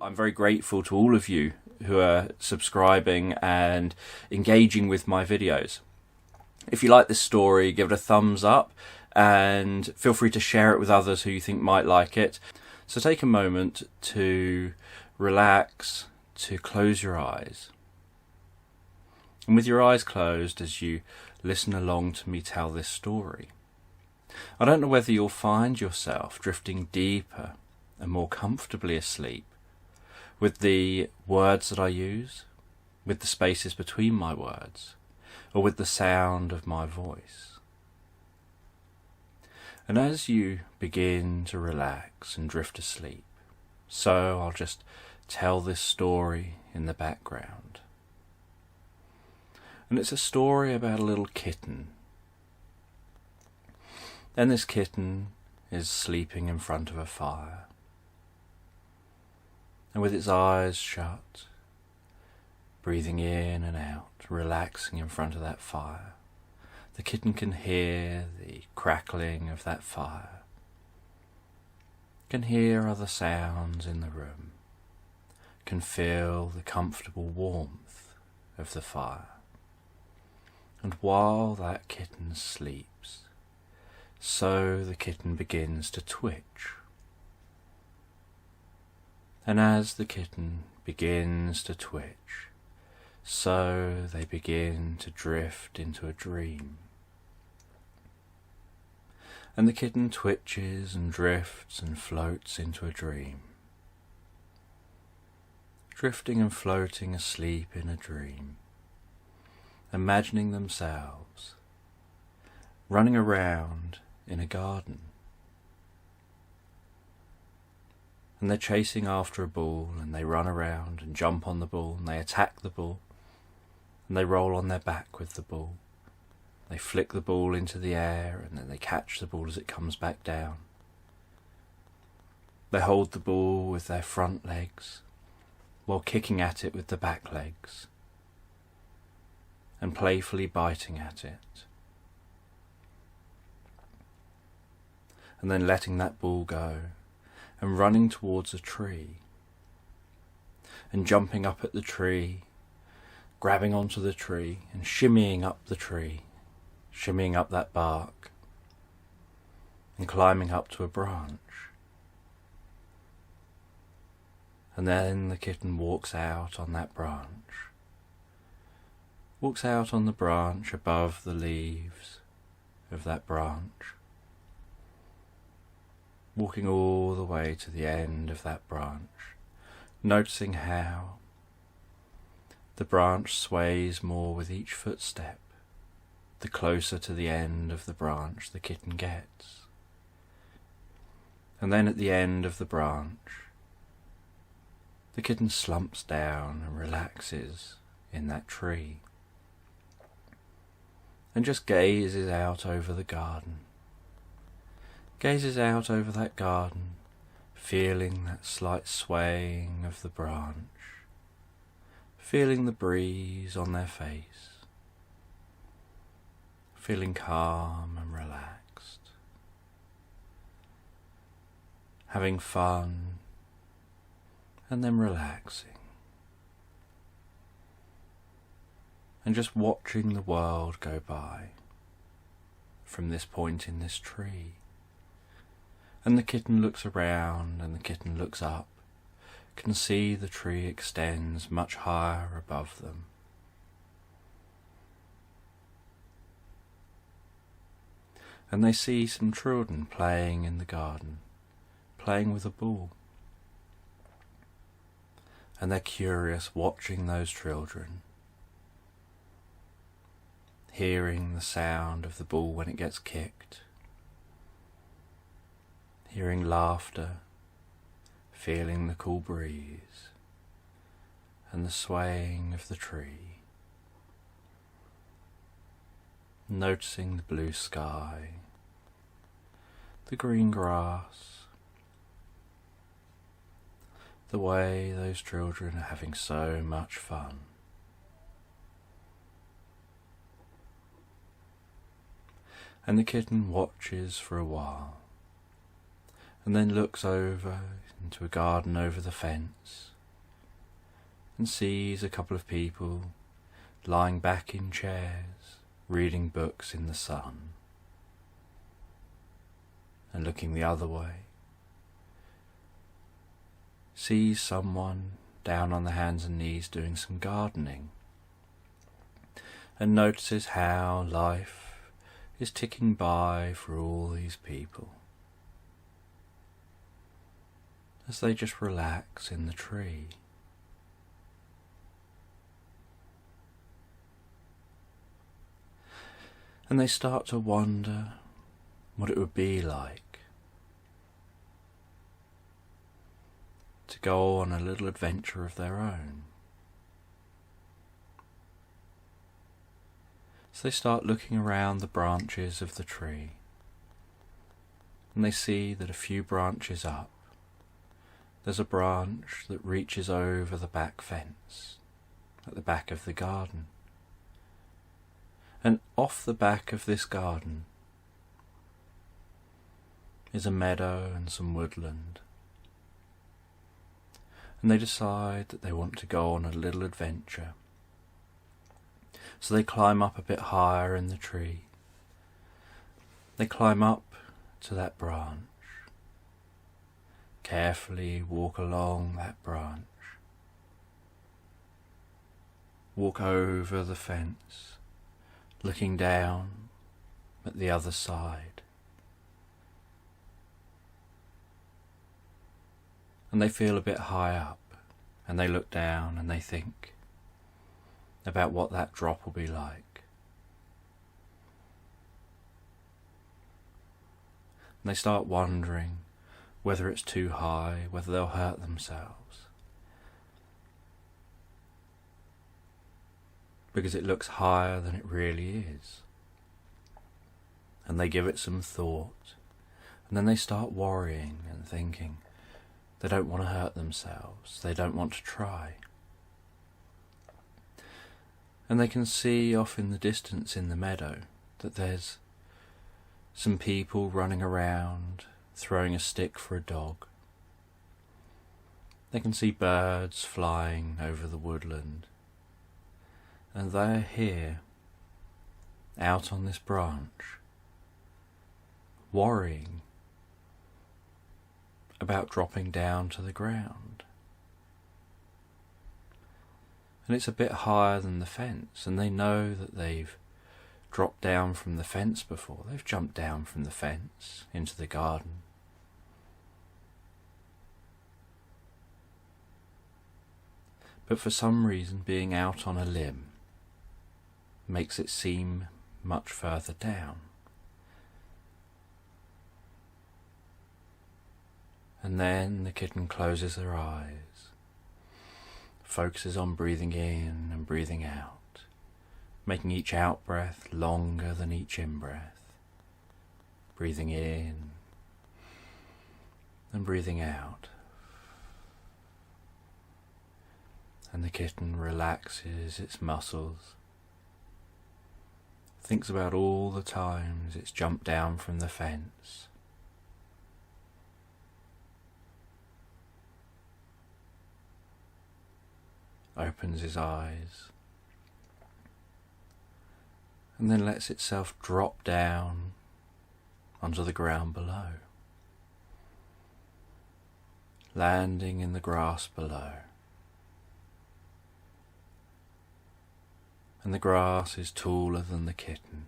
I'm very grateful to all of you who are subscribing and engaging with my videos. If you like this story, give it a thumbs up and feel free to share it with others who you think might like it. So take a moment to relax, to close your eyes. And with your eyes closed as you listen along to me tell this story, I don't know whether you'll find yourself drifting deeper and more comfortably asleep with the words that I use, with the spaces between my words, or with the sound of my voice. And as you begin to relax and drift asleep, so I'll just tell this story in the background. And it's a story about a little kitten. And this kitten is sleeping in front of a fire. And with its eyes shut, breathing in and out, relaxing in front of that fire, the kitten can hear the crackling of that fire, can hear other sounds in the room, can feel the comfortable warmth of the fire. And while that kitten sleeps, so the kitten begins to twitch. And as the kitten begins to twitch, so they begin to drift into a dream. And the kitten twitches and drifts and floats into a dream, drifting and floating asleep in a dream, imagining themselves running around in a garden. And they're chasing after a ball, and they run around and jump on the ball, and they attack the ball, and they roll on their back with the ball. They flick the ball into the air, and then they catch the ball as it comes back down. They hold the ball with their front legs, while kicking at it with the back legs, and playfully biting at it. And then letting that ball go, and running towards a tree, and jumping up at the tree, grabbing onto the tree, and shimmying up the tree, shimmying up that bark, and climbing up to a branch. And then the kitten walks out on that branch, walks out on the branch above the leaves of that branch, walking all the way to the end of that branch, noticing how the branch sways more with each footstep, the closer to the end of the branch the kitten gets. And then at the end of the branch, the kitten slumps down and relaxes in that tree, and just gazes out over the garden. Gazes out over that garden, feeling that slight swaying of the branch, feeling the breeze on their face, feeling calm and relaxed, having fun, and then relaxing, and just watching the world go by from this point in this tree. And the kitten looks around, and the kitten looks up, can see the tree extends much higher above them. And they see some children playing in the garden, playing with a ball. And they're curious, watching those children, hearing the sound of the ball when it gets kicked, hearing laughter, feeling the cool breeze, and the swaying of the tree, noticing the blue sky, the green grass, the way those children are having so much fun. And the kitten watches for a while, and then looks over into a garden over the fence, and sees a couple of people lying back in chairs, reading books in the sun. And looking the other way, sees someone down on the hands and knees doing some gardening, and notices how life is ticking by for all these people as they just relax in the tree. And they start to wonder what it would be like to go on a little adventure of their own. So they start looking around the branches of the tree, and they see that a few branches up, there's a branch that reaches over the back fence at the back of the garden. And off the back of this garden is a meadow and some woodland. And they decide that they want to go on a little adventure. So they climb up a bit higher in the tree. They climb up to that branch, carefully walk along that branch, walk over the fence, looking down at the other side. And they feel a bit high up, and they look down and they think about what that drop will be like. And they start wondering whether it's too high, whether they'll hurt themselves, because it looks higher than it really is. And they give it some thought, and then they start worrying and thinking they don't want to hurt themselves, they don't want to try. And they can see off in the distance in the meadow that there's some people running around, throwing a stick for a dog. They can see birds flying over the woodland, and they're here, out on this branch, worrying about dropping down to the ground. And it's a bit higher than the fence, and they know that they've dropped down from the fence before. They've jumped down from the fence into the garden. But for some reason, being out on a limb makes it seem much further down. And then the kitten closes their eyes, focuses on breathing in and breathing out, making each out-breath longer than each in-breath, breathing in and breathing out. And the kitten relaxes its muscles, thinks about all the times it's jumped down from the fence, opens his eyes, and then lets itself drop down onto the ground below, landing in the grass below. And the grass is taller than the kitten,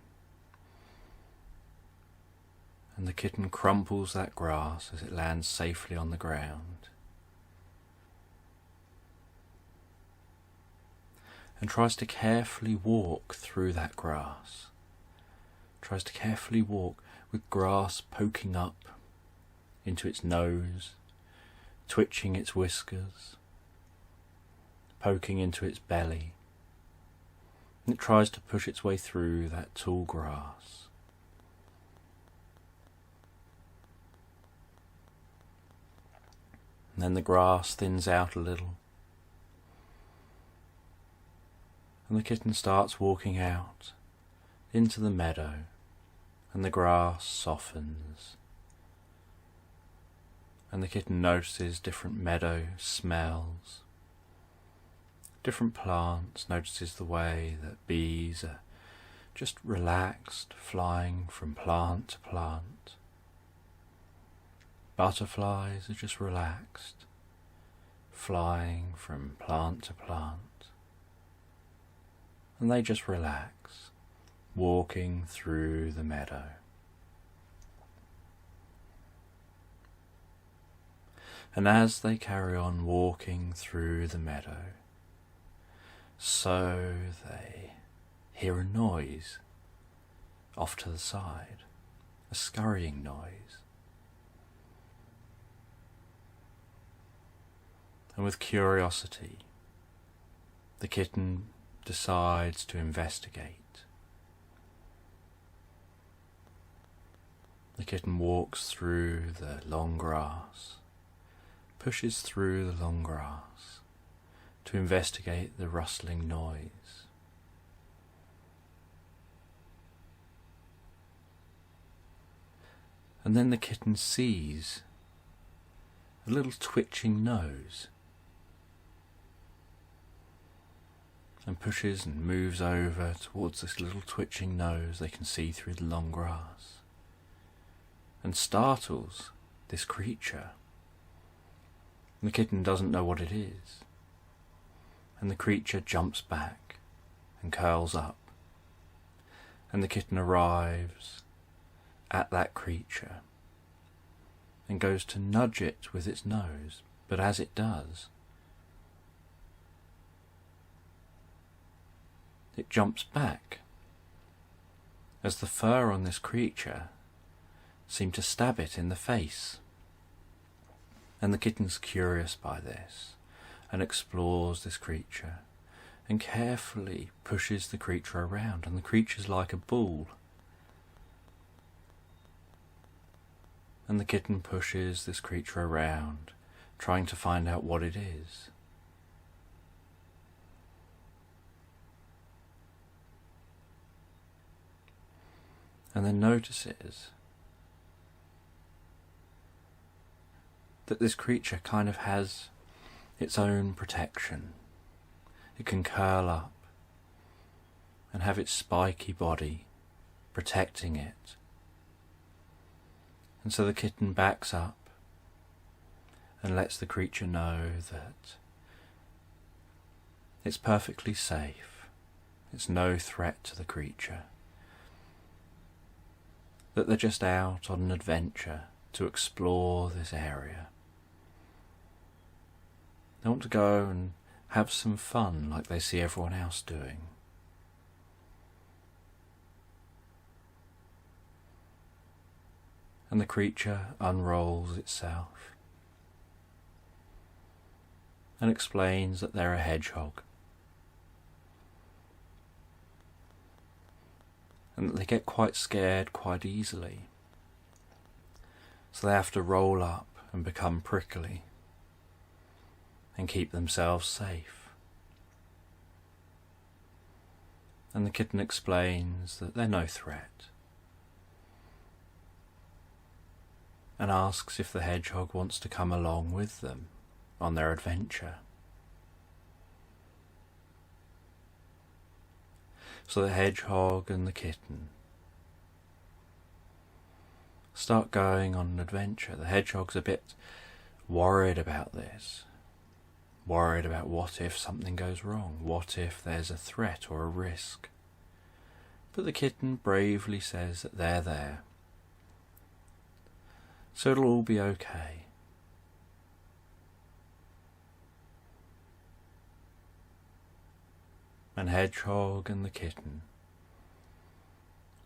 and the kitten crumples that grass as it lands safely on the ground, and tries to carefully walk through that grass, tries to carefully walk with grass poking up into its nose, twitching its whiskers, poking into its belly, and it tries to push its way through that tall grass. And then the grass thins out a little, and the kitten starts walking out into the meadow, and the grass softens, and the kitten notices different meadow smells, different plants, notices the way that bees are just relaxed, flying from plant to plant. Butterflies are just relaxed, flying from plant to plant. And they just relax, walking through the meadow. And as they carry on walking through the meadow, so they hear a noise off to the side, a scurrying noise. And with curiosity, the kitten decides to investigate. The kitten walks through the long grass, pushes through the long grass to investigate the rustling noise. And then the kitten sees a little twitching nose and pushes and moves over towards this little twitching nose they can see through the long grass and startles this creature. And the kitten doesn't know what it is, and the creature jumps back and curls up, and the kitten arrives at that creature and goes to nudge it with its nose, but as it does, it jumps back, as the fur on this creature seemed to stab it in the face. And the kitten's curious by this, and explores this creature, and carefully pushes the creature around, and the creature's like a ball. And the kitten pushes this creature around, trying to find out what it is. And then notices that this creature kind of has its own protection. It can curl up and have its spiky body protecting it. And so the kitten backs up and lets the creature know that it's perfectly safe, it's no threat to the creature, that they're just out on an adventure to explore this area. They want to go and have some fun like they see everyone else doing. And the creature unrolls itself and explains that they're a hedgehog, and that they get quite scared quite easily, so they have to roll up and become prickly and keep themselves safe. And the kitten explains that they're no threat, and asks if the hedgehog wants to come along with them on their adventure. So the hedgehog and the kitten start going on an adventure. The hedgehog's a bit worried about this, worried about what if something goes wrong, what if there's a threat or a risk. But the kitten bravely says that they're there, so it'll all be okay. And hedgehog and the kitten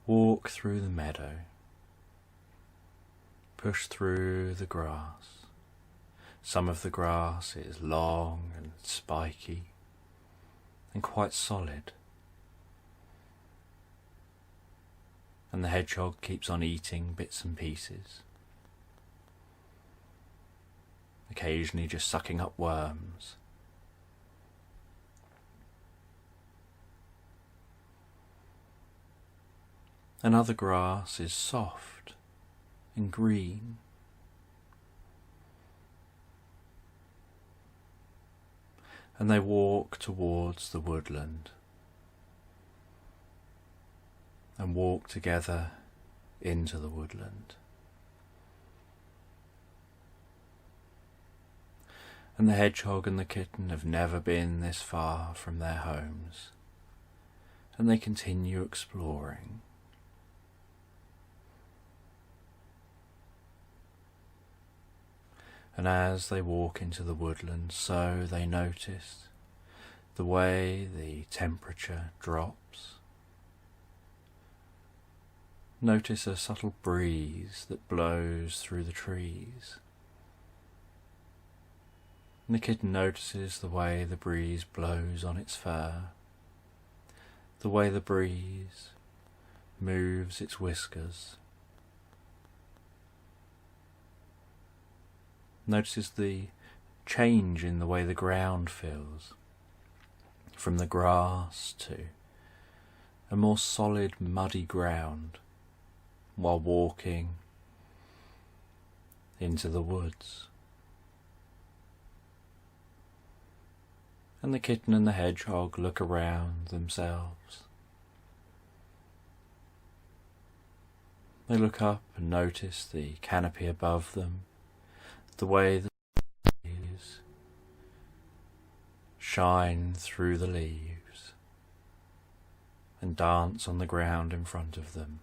walk through the meadow, push through the grass. Some of the grass is long and spiky and quite solid, and the hedgehog keeps on eating bits and pieces, occasionally just sucking up worms. And other grass is soft and green. and they walk towards the woodland and walk together into the woodland. And the hedgehog and the kitten have never been this far from their homes, and they continue exploring. And as they walk into the woodland, so they notice the way the temperature drops. Notice a subtle breeze that blows through the trees. And the kitten notices the way the breeze blows on its fur, the way the breeze moves its whiskers. Notices the change in the way the ground feels, from the grass to a more solid muddy ground while walking into the woods. And the kitten and the hedgehog look around themselves. They look up and notice the canopy above them, the way the trees shine through the leaves and dance on the ground in front of them,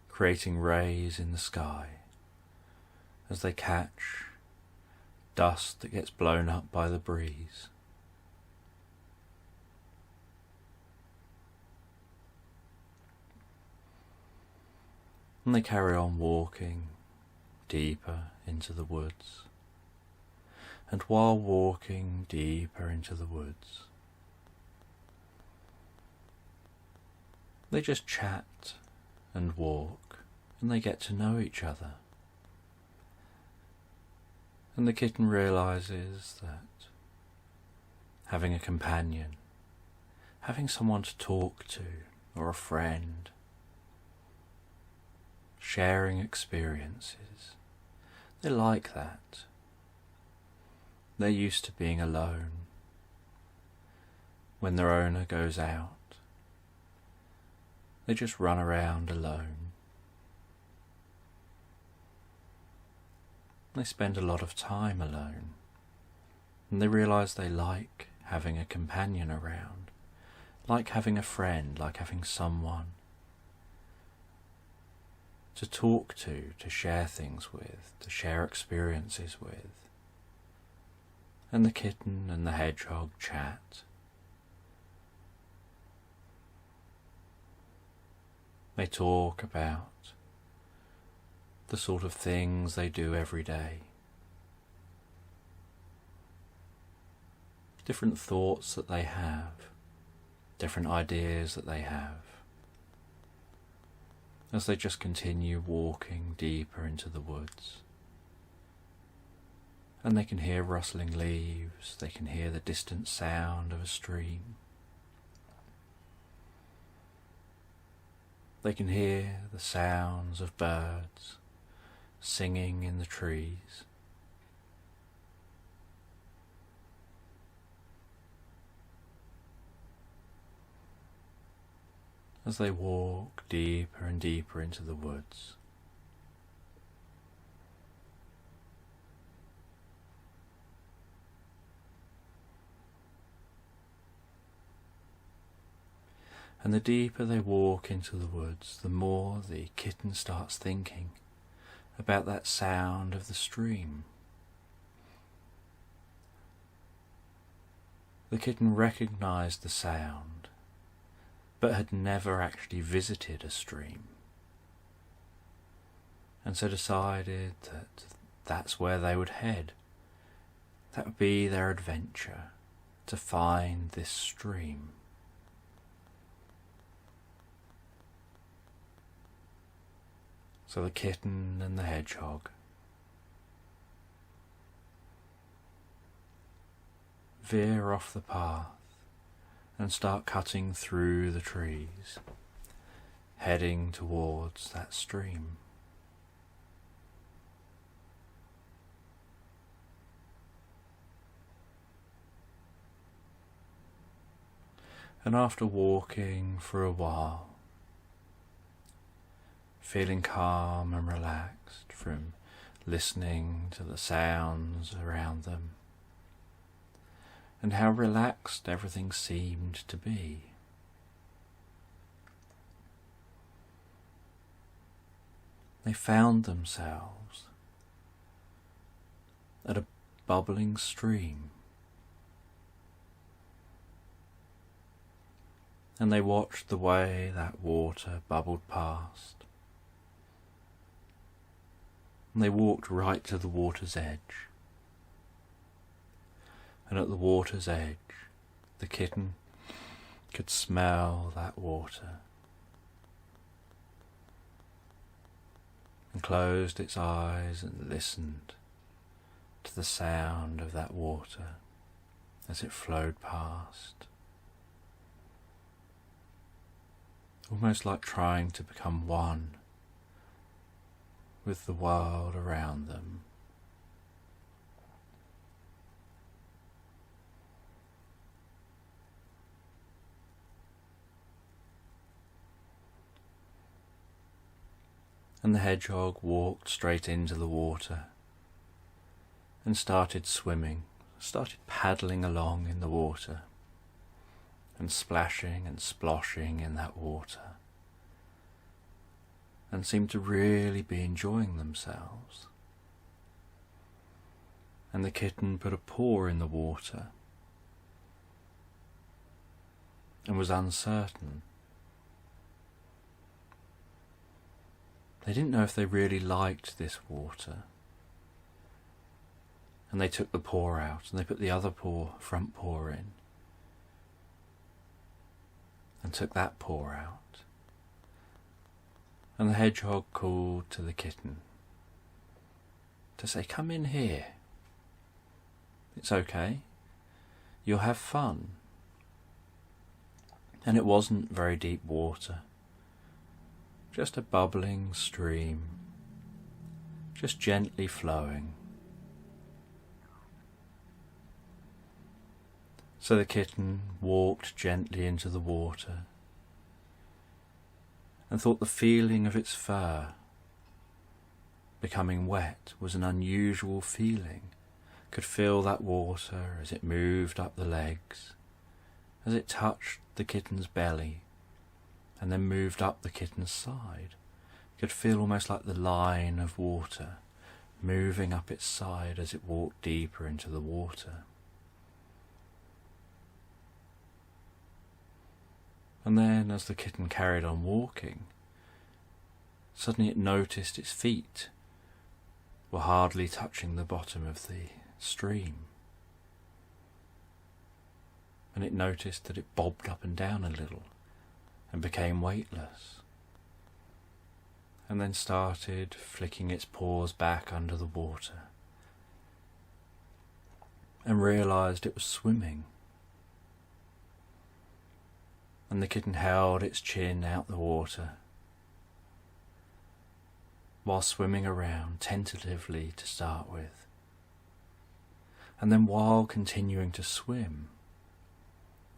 creating rays in the sky as they catch dust that gets blown up by the breeze. And they carry on walking deeper into the woods. And while walking deeper into the woods, they just chat and walk, and they get to know each other. And the kitten realizes that having a companion, having someone to talk to, or a friend, sharing experiences, they like that. They're used to being alone. When their owner goes out, they just run around alone. They spend a lot of time alone, and they realize they like having a companion around, like having a friend, like having someone to talk to share things with, to share experiences with. And the kitten and the hedgehog chat. They talk about the sort of things they do every day. Different thoughts that they have, different ideas that they have, as they just continue walking deeper into the woods. And they can hear rustling leaves, they can hear the distant sound of a stream. They can hear the sounds of birds singing in the trees. As they walk deeper and deeper into the woods. And the deeper they walk into the woods, the more the kitten starts thinking about that sound of the stream. The kitten recognized the sound, but had never actually visited a stream, and so decided that that's where they would head. That would be their adventure, to find this stream. So the kitten and the hedgehog veer off the path and start cutting through the trees, heading towards that stream. And after walking for a while, feeling calm and relaxed from listening to the sounds around them, and how relaxed everything seemed to be, they found themselves at a bubbling stream. And they watched the way that water bubbled past. And they walked right to the water's edge. And at the water's edge, the kitten could smell that water, and closed its eyes and listened to the sound of that water as it flowed past, almost like trying to become one with the world around them. And the hedgehog walked straight into the water and started swimming, started paddling along in the water and splashing and sploshing in that water, and seemed to really be enjoying themselves. And the kitten put a paw in the water and was uncertain. They didn't know if they really liked this water. And they took the paw out and they put the other paw, front paw, in and took that paw out. And the hedgehog called to the kitten to say, "Come in here. It's okay. You'll have fun." And it wasn't very deep water. Just a bubbling stream, just gently flowing. So the kitten walked gently into the water and thought the feeling of its fur becoming wet was an unusual feeling. Could feel that water as it moved up the legs, as it touched the kitten's belly and then moved up the kitten's side. Could feel almost like the line of water moving up its side as it walked deeper into the water. And then as the kitten carried on walking, suddenly it noticed its feet were hardly touching the bottom of the stream. And it noticed that it bobbed up and down a little and became weightless, and then started flicking its paws back under the water and realised it was swimming. And the kitten held its chin out the water while swimming around tentatively to start with, and then while continuing to swim,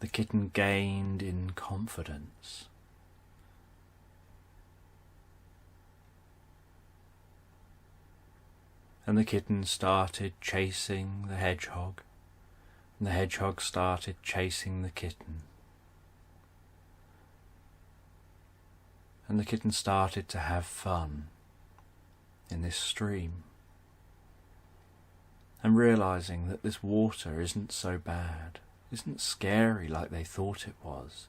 the kitten gained in confidence. And the kitten started chasing the hedgehog, and the hedgehog started chasing the kitten. And the kitten started to have fun in this stream, and realising that this water isn't so bad, isn't scary like they thought it was,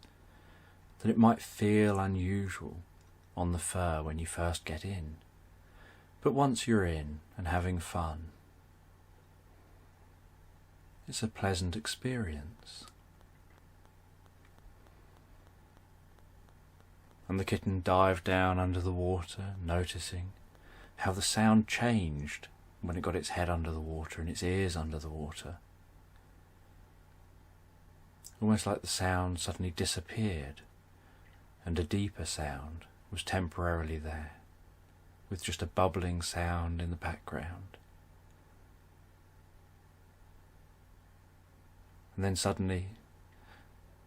that it might feel unusual on the fur when you first get in, but once you're in and having fun, it's a pleasant experience. And the kitten dived down under the water, noticing how the sound changed when it got its head under the water and its ears under the water. Almost like the sound suddenly disappeared and a deeper sound was temporarily there, with just a bubbling sound in the background. And then suddenly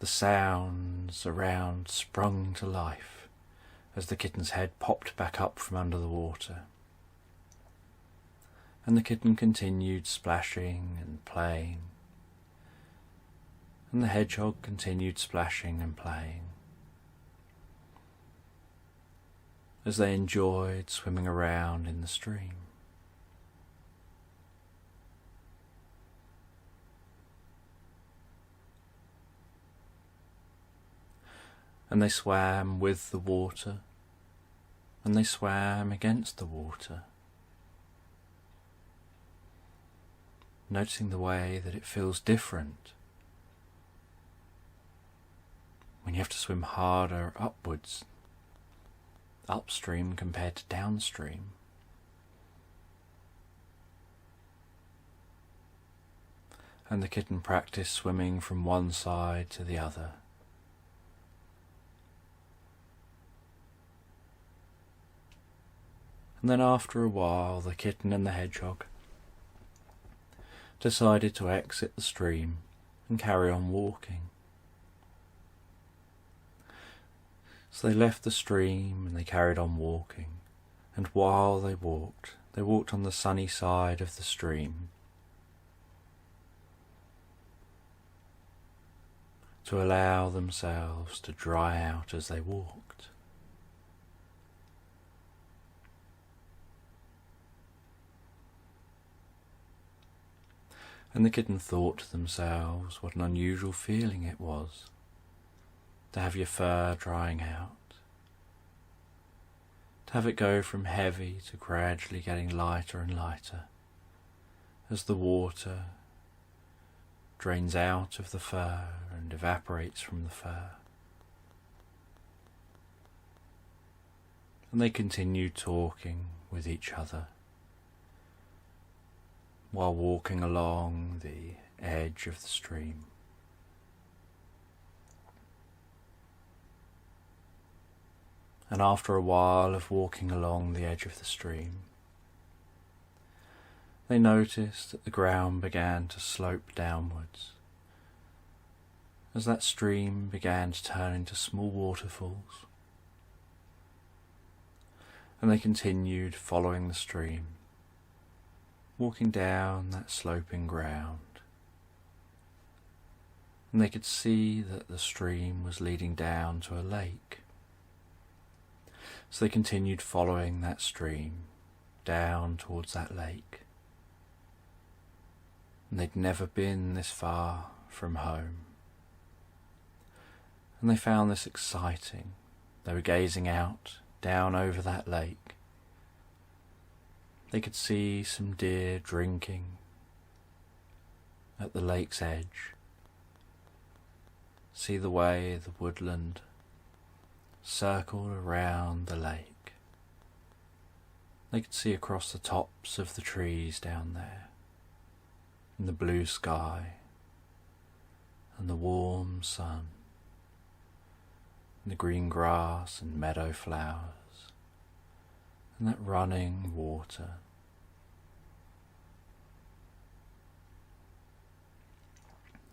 The sounds around sprung to life as the kitten's head popped back up from under the water. And the kitten continued splashing and playing, and the hedgehog continued splashing and playing, as they enjoyed swimming around in the stream. And they swam with the water, and they swam against the water, noticing the way that it feels different when you have to swim harder upwards, upstream compared to downstream. And the kitten practiced swimming from one side to the other. And then after a while, the kitten and the hedgehog decided to exit the stream and carry on walking. So they left the stream and they carried on walking, and while they walked on the sunny side of the stream to allow themselves to dry out as they walked. And the kitten thought to themselves what an unusual feeling it was to have your fur drying out, to have it go from heavy to gradually getting lighter and lighter as the water drains out of the fur and evaporates from the fur. And they continued talking with each other while walking along the edge of the stream. And after a while of walking along the edge of the stream, they noticed that the ground began to slope downwards as that stream began to turn into small waterfalls. And they continued following the stream, walking down that sloping ground, and they could see that the stream was leading down to a lake. So they continued following that stream down towards that lake, and they'd never been this far from home, and they found this exciting. They were gazing out down over that lake. They could see some deer drinking at the lake's edge, see the way the woodland circled around the lake. They could see across the tops of the trees down there, in the blue sky and the warm sun, and the green grass and meadow flowers, and that running water.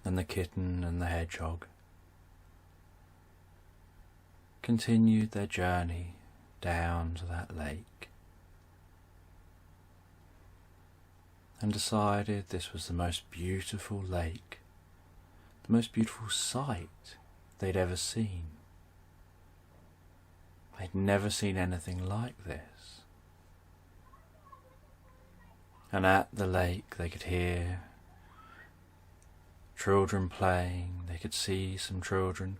And the kitten and the hedgehog continued their journey down to that lake and decided this was the most beautiful lake, the most beautiful sight they'd ever seen. They'd never seen anything like this. And at the lake they could hear children playing. They could see some children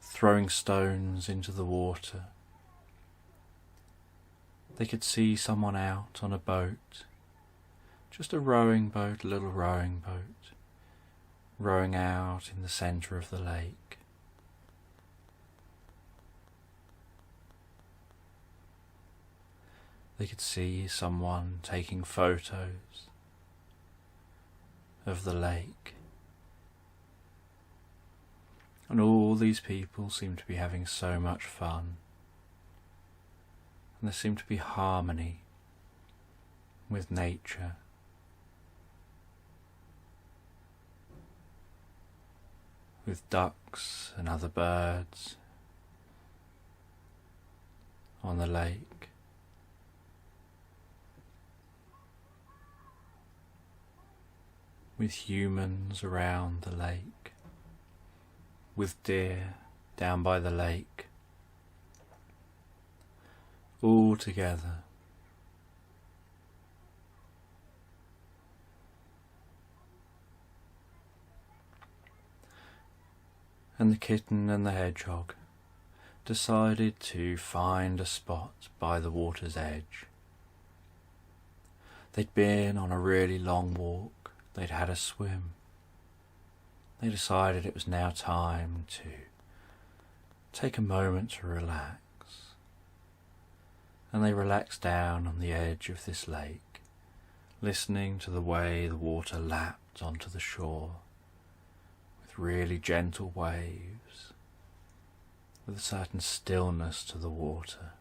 throwing stones into the water. They could see someone out on a boat, just a rowing boat, a little rowing boat, rowing out in the centre of the lake. They could see someone taking photos of the lake. And all these people seemed to be having so much fun. And there seemed to be harmony with nature. with ducks and other birds on the lake. With humans around the lake, with deer down by the lake, all together. And the kitten and the hedgehog decided to find a spot by the water's edge. They'd been on a really long walk, they'd had a swim. They decided it was now time to take a moment to relax. And they relaxed down on the edge of this lake, listening to the way the water lapped onto the shore, with really gentle waves, with a certain stillness to the water.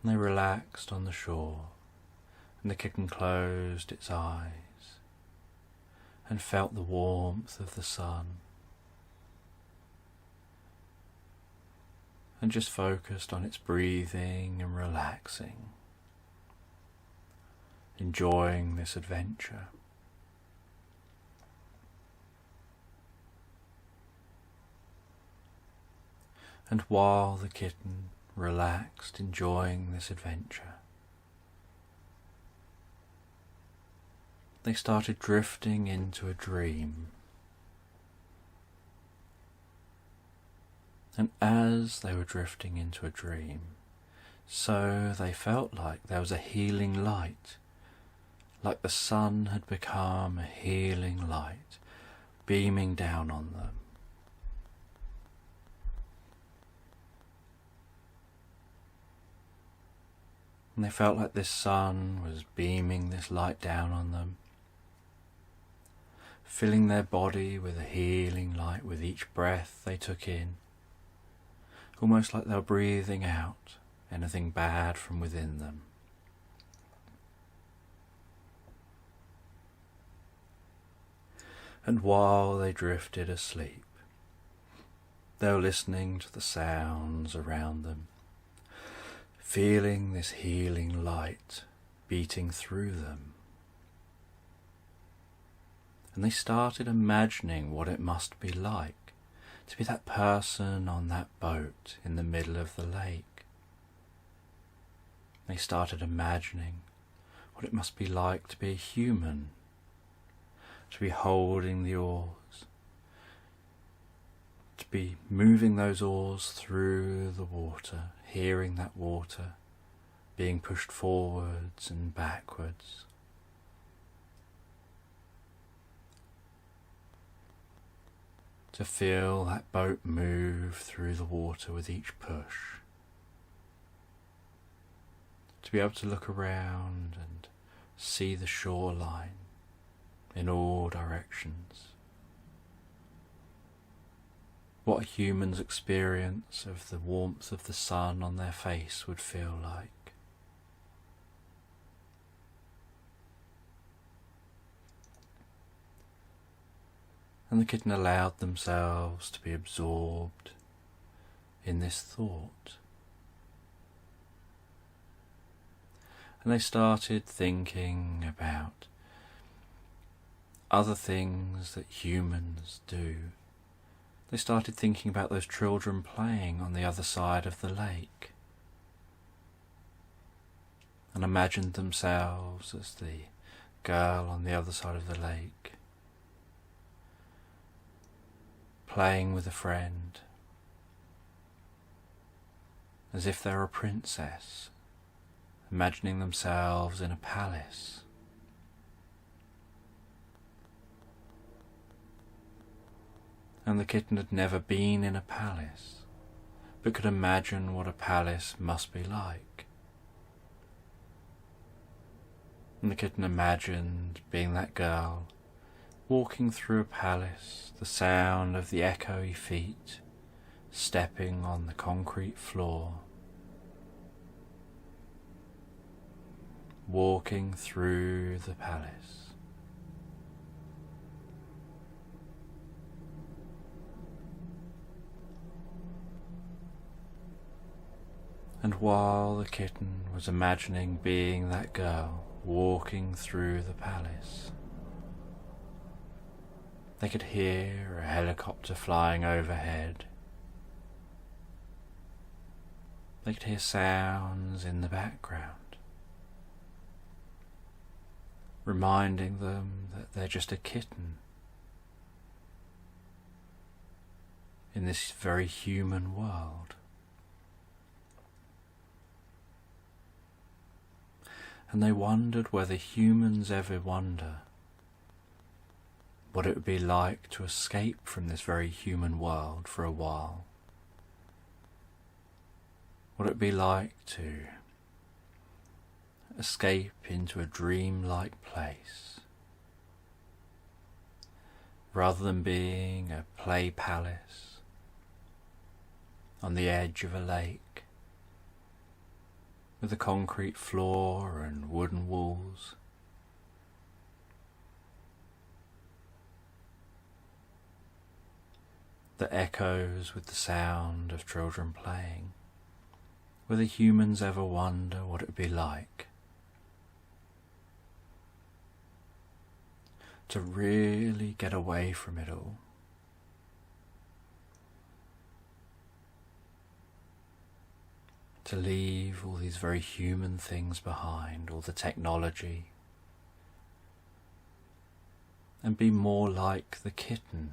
And they relaxed on the shore, and the kitten closed its eyes and felt the warmth of the sun, and just focused on its breathing and relaxing, enjoying this adventure. And while the kitten relaxed, enjoying this adventure, they started drifting into a dream. And as they were drifting into a dream, so they felt like there was a healing light, like the sun had become a healing light, beaming down on them. And they felt like this sun was beaming this light down on them, filling their body with a healing light with each breath they took in, almost like they were breathing out anything bad from within them. And while they drifted asleep, they were listening to the sounds around them, feeling this healing light beating through them. And they started imagining what it must be like to be that person on that boat in the middle of the lake. They started imagining what it must be like to be a human, to be holding the oars, to be moving those oars through the water, hearing that water being pushed forwards and backwards. To feel that boat move through the water with each push. To be able to look around and see the shoreline in all directions. What a human's experience of the warmth of the sun on their face would feel like. And the kitten allowed themselves to be absorbed in this thought. And they started thinking about other things that humans do. They started thinking about those children playing on the other side of the lake, and imagined themselves as the girl on the other side of the lake, playing with a friend, as if they were a princess, imagining themselves in a palace. And the kitten had never been in a palace, but could imagine what a palace must be like. And the kitten imagined being that girl, walking through a palace, the sound of the echoey feet, stepping on the concrete floor, walking through the palace. And while the kitten was imagining being that girl walking through the palace, they could hear a helicopter flying overhead. They could hear sounds in the background, reminding them that they're just a kitten in this very human world. And they wondered whether humans ever wonder what it would be like to escape from this very human world for a while. What it would be like to escape into a dream-like place, rather than being a play palace on the edge of a lake, with a concrete floor and wooden walls. That echoes with the sound of children playing. Whether humans ever wonder what it would be like to really get away from it all. To leave all these very human things behind, all the technology, and be more like the kitten.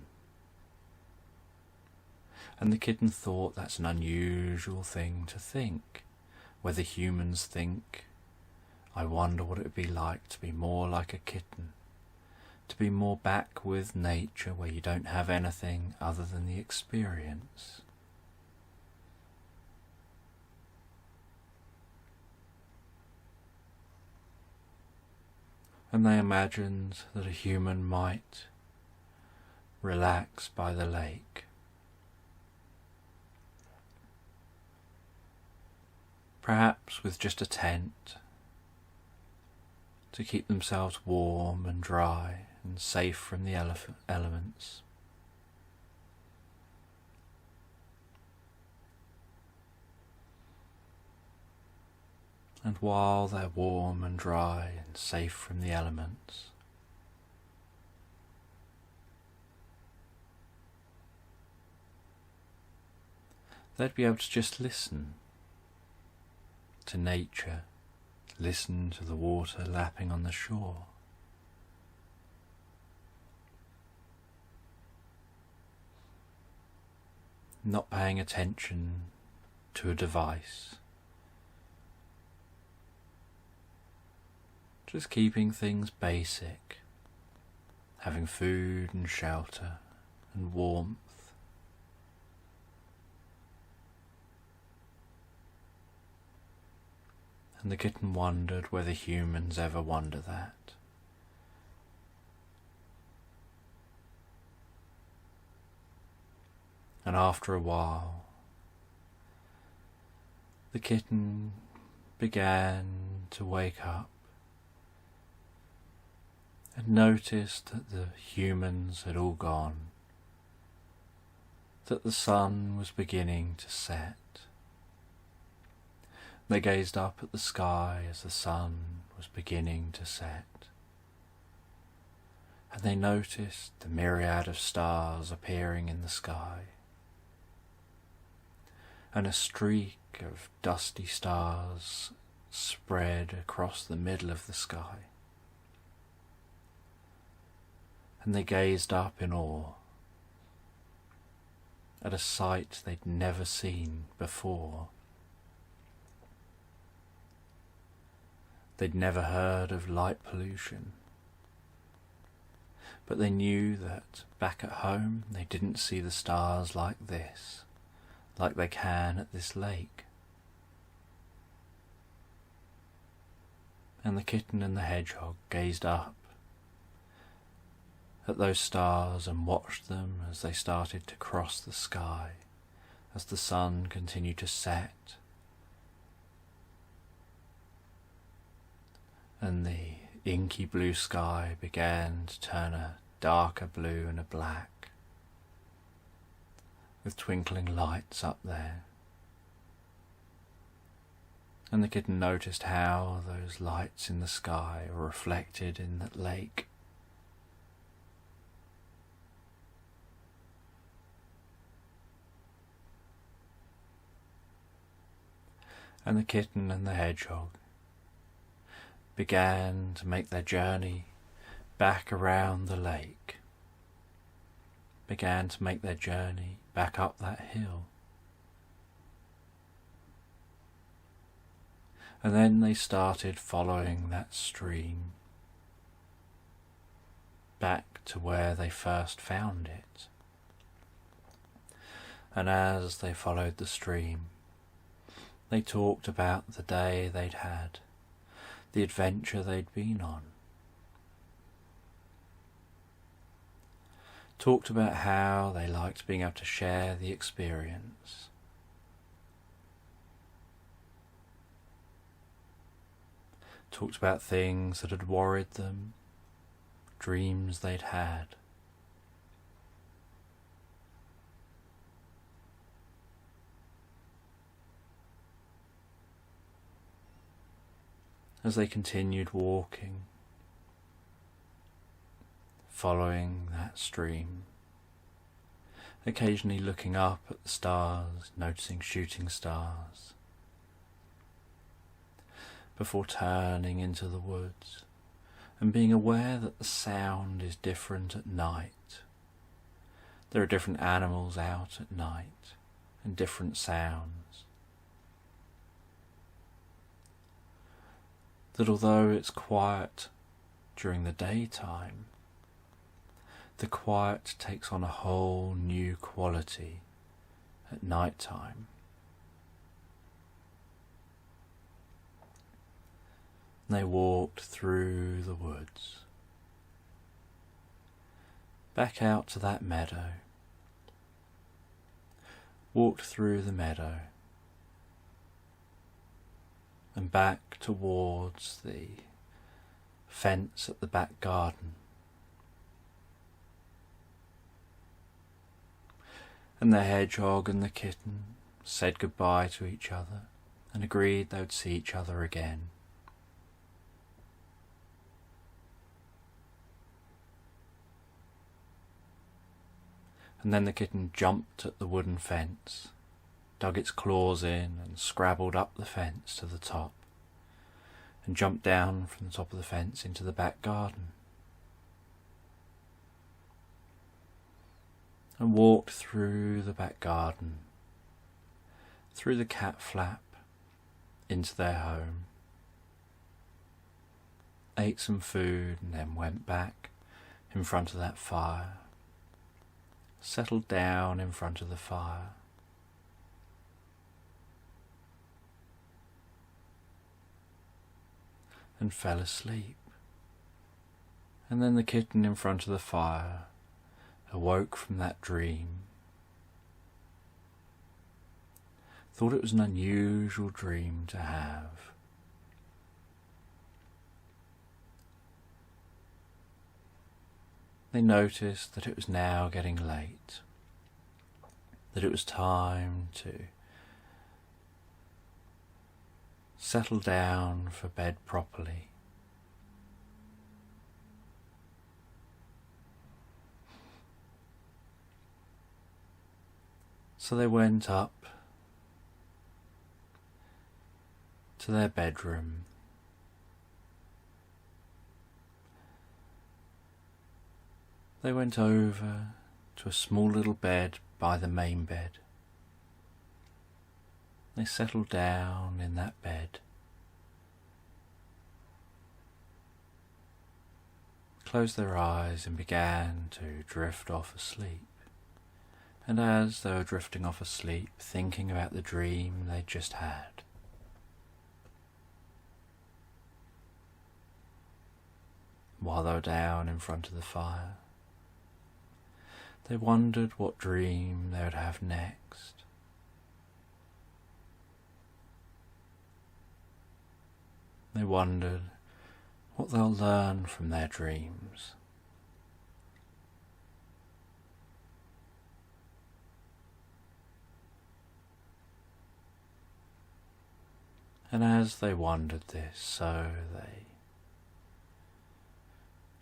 And the kitten thought that's an unusual thing to think. Whether humans think, I wonder what it would be like to be more like a kitten, to be more back with nature where you don't have anything other than the experience. And they imagined that a human might relax by the lake, perhaps with just a tent to keep themselves warm and dry and safe from the elements. And while they're warm and dry and safe from the elements, they'd be able to just listen to nature, listen to the water lapping on the shore. Not paying attention to a device, just keeping things basic, having food and shelter and warmth. And the kitten wondered whether humans ever wonder that. And after a while, the kitten began to wake up and noticed that the humans had all gone, that the sun was beginning to set. They gazed up at the sky as the sun was beginning to set, and they noticed the myriad of stars appearing in the sky, and a streak of dusty stars spread across the middle of the sky. And they gazed up in awe at a sight they'd never seen before. They'd never heard of light pollution, but they knew that back at home they didn't see the stars like this, like they can at this lake. And the kitten and the hedgehog gazed up at those stars and watched them as they started to cross the sky, as the sun continued to set, and the inky blue sky began to turn a darker blue and a black, with twinkling lights up there. And the kitten noticed how those lights in the sky were reflected in that lake. And the kitten and the hedgehog began to make their journey back around the lake, began to make their journey back up that hill. And then they started following that stream back to where they first found it. And as they followed the stream, they talked about the day they'd had, the adventure they'd been on. Talked about how they liked being able to share the experience. Talked about things that had worried them, dreams they'd had. As they continued walking, following that stream, occasionally looking up at the stars, noticing shooting stars, before turning into the woods and being aware that the sound is different at night. There are different animals out at night and different sounds. That although it's quiet during the daytime, the quiet takes on a whole new quality at night time. They walked through the woods, back out to that meadow, walked through the meadow, and back towards the fence at the back garden. And the hedgehog and the kitten said goodbye to each other and agreed they would see each other again. And then the kitten jumped at the wooden fence, dug its claws in and scrabbled up the fence to the top, and jumped down from the top of the fence into the back garden, and walked through the back garden, through the cat flap, into their home, ate some food and then went back in front of that fire, settled down in front of the fire, and fell asleep. And then the kitten in front of the fire awoke from that dream, thought it was an unusual dream to have. They noticed that it was now getting late, that it was time to settle down for bed properly. So they went up to their bedroom, they went over to a small little bed by the main bed. They settled down in that bed, closed their eyes and began to drift off asleep. And as they were drifting off asleep, thinking about the dream they'd just had, while they were down in front of the fire, they wondered what dream they would have next. They wondered what they'll learn from their dreams. And as they wondered this, so they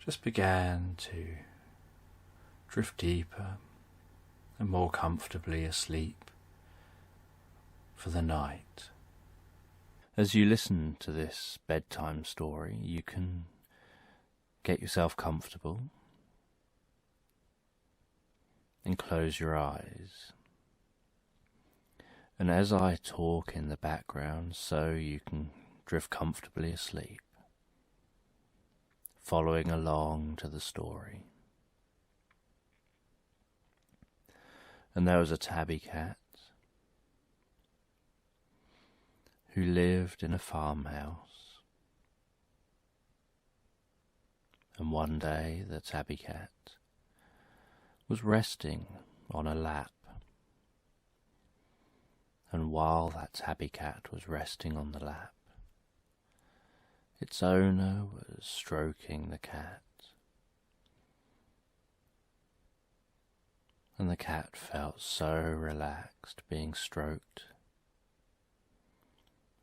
just began to drift deeper and more comfortably asleep for the night. As you listen to this bedtime story, you can get yourself comfortable and close your eyes. And as I talk in the background, so you can drift comfortably asleep, following along to the story. And there was a tabby cat who lived in a farmhouse. And one day the tabby cat was resting on a lap. And while that tabby cat was resting on the lap, its owner was stroking the cat. And the cat felt so relaxed being stroked.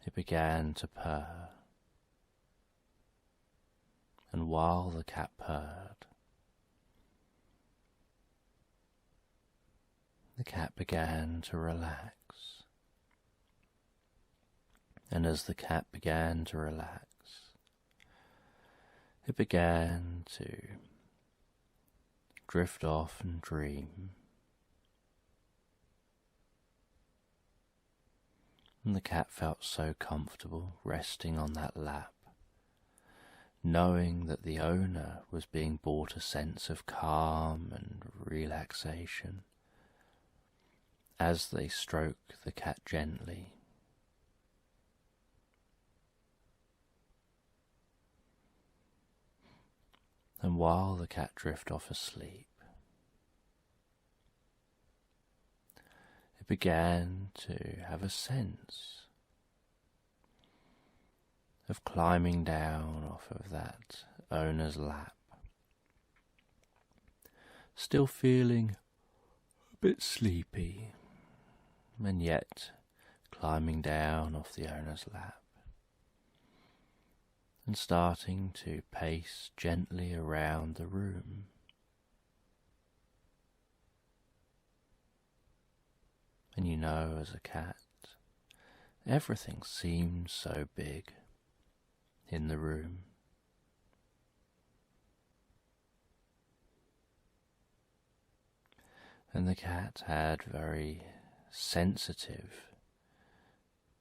It began to purr. And while the cat purred, the cat began to relax. And as the cat began to relax, it began to drift off and dream. And the cat felt so comfortable resting on that lap, knowing that the owner was being brought a sense of calm and relaxation as they stroked the cat gently. And while the cat drifted off asleep, it began to have a sense of climbing down off of that owner's lap, still feeling a bit sleepy, and yet climbing down off the owner's lap and starting to pace gently around the room. And you know, as a cat, everything seems so big in the room. And the cat had very sensitive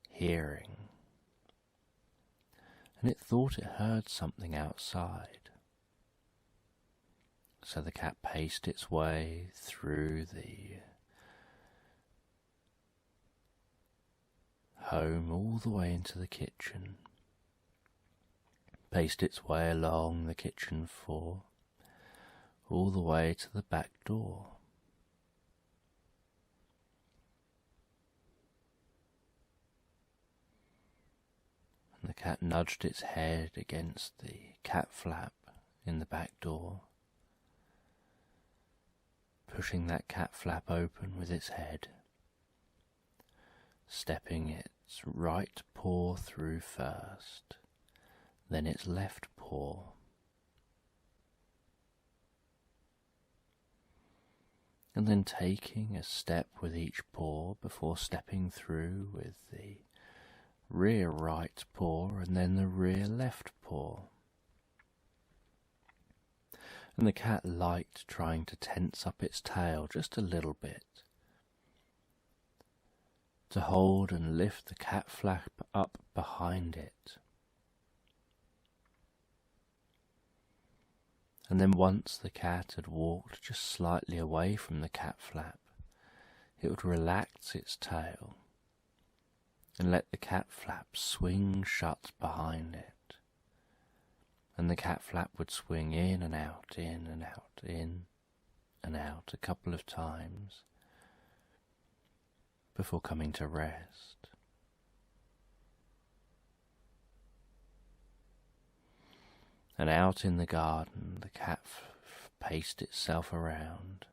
hearing, and it thought it heard something outside. So the cat paced its way through the home all the way into the kitchen, paced its way along the kitchen floor all the way to the back door. And the cat nudged its head against the cat flap in the back door, pushing that cat flap open with its head, stepping its right paw through first, then its left paw. And then taking a step with each paw before stepping through with the rear right paw and then the rear left paw. And the cat liked trying to tense up its tail just a little bit, to hold and lift the cat flap up behind it. And then once the cat had walked just slightly away from the cat flap, it would relax its tail and let the cat flap swing shut behind it. And the cat flap would swing in and out, in and out, in and out a couple of times before coming to rest. And out in the garden, the cat paced itself around.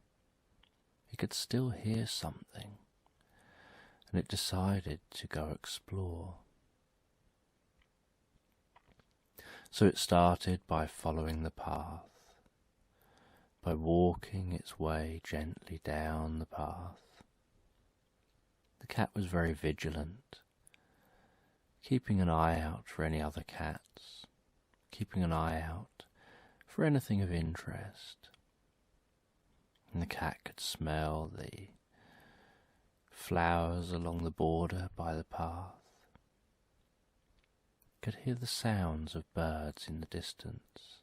It could still hear something, and it decided to go explore. So it started by following the path, by walking its way gently down the path. The cat was very vigilant, keeping an eye out for any other cats, keeping an eye out for anything of interest. And the cat could smell the flowers along the border by the path, could hear the sounds of birds in the distance.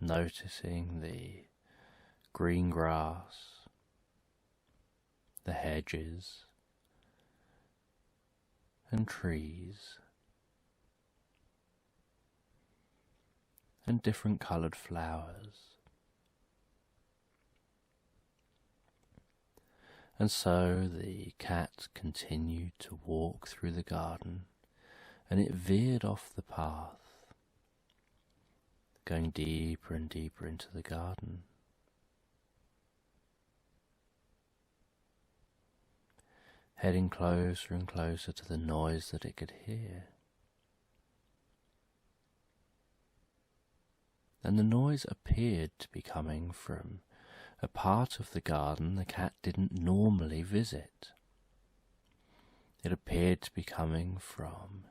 Noticing the green grass, the hedges and trees, and different coloured flowers. And so the cat continued to walk through the garden, and it veered off the path, going deeper and deeper into the garden. Heading closer and closer to the noise that it could hear. And the noise appeared to be coming from a part of the garden the cat didn't normally visit. It appeared to be coming from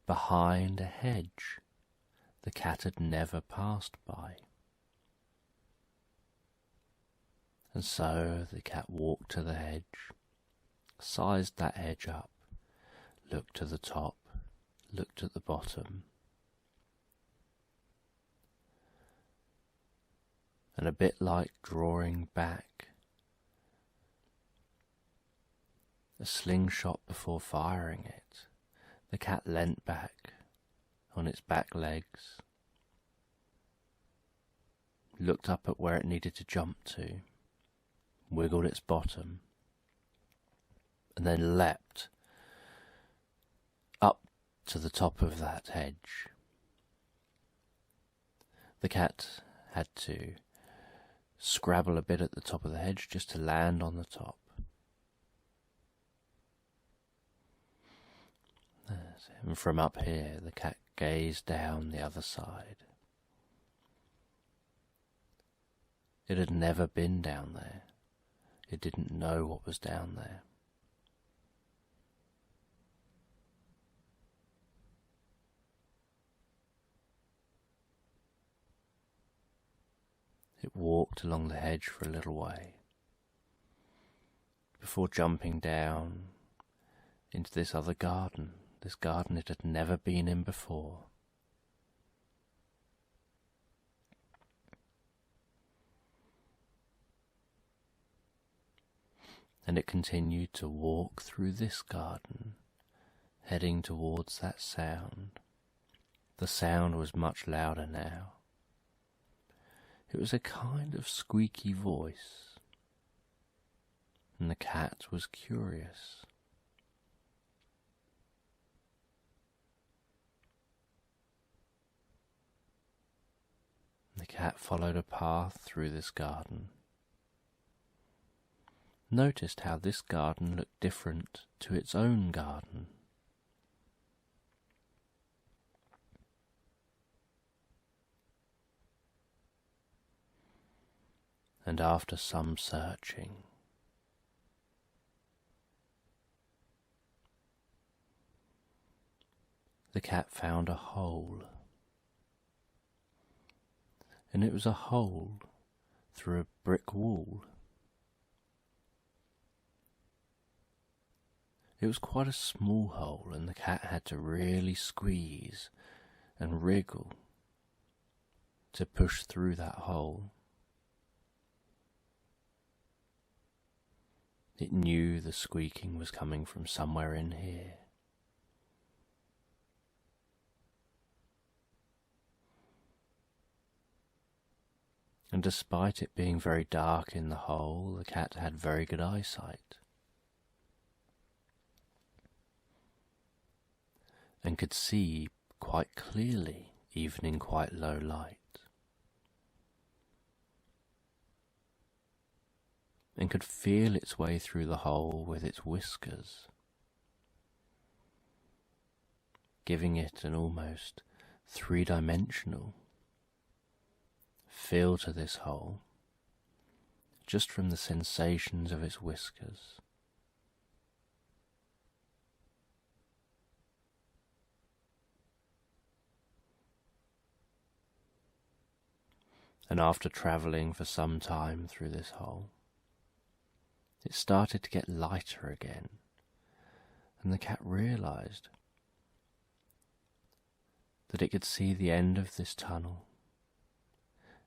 behind a hedge the cat had never passed by. And so the cat walked to the hedge, sized that hedge up, looked to the top, looked at the bottom, and a bit like drawing back a slingshot before firing it, the cat leant back on its back legs, looked up at where it needed to jump to, wiggled its bottom, and then leapt up to the top of that hedge. The cat had to scrabble a bit at the top of the hedge just to land on the top. And from up here, the cat gazed down the other side. It had never been down there. It didn't know what was down there. It walked along the hedge for a little way before jumping down into this other garden, this garden it had never been in before. And it continued to walk through this garden, heading towards that sound. The sound was much louder now. It was a kind of squeaky voice, and the cat was curious. The cat followed a path through this garden, noticed how this garden looked different to its own garden. And after some searching, the cat found a hole. And it was a hole through a brick wall. It was quite a small hole, and the cat had to really squeeze and wriggle to push through that hole. It knew the squeaking was coming from somewhere in here. And despite it being very dark in the hole, the cat had very good eyesight, and could see quite clearly, even in quite low light, and could feel its way through the hole with its whiskers. giving it an almost three-dimensional feel to this hole, just from the sensations of its whiskers. And after travelling for some time through this hole, it started to get lighter again, and the cat realised that it could see the end of this tunnel,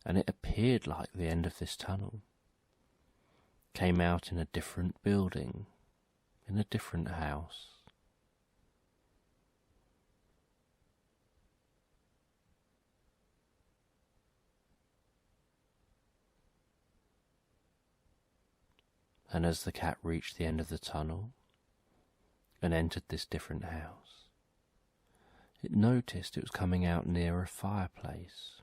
and it appeared like the end of this tunnel came out in a different building, in a different house. And as the cat reached the end of the tunnel and entered this different house, it noticed it was coming out near a fireplace.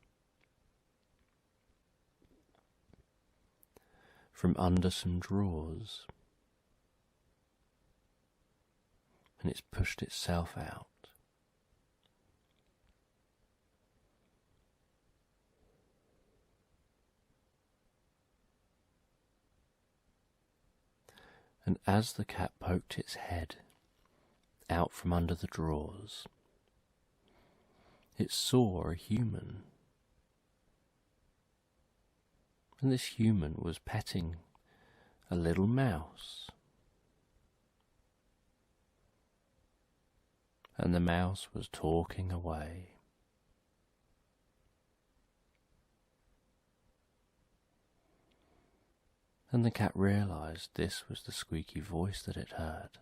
From under some drawers, and it's pushed itself out. And as the cat poked its head out from under the drawers, it saw a human. And this human was petting a little mouse. And the mouse was talking away. And the cat realised this was the squeaky voice that it heard.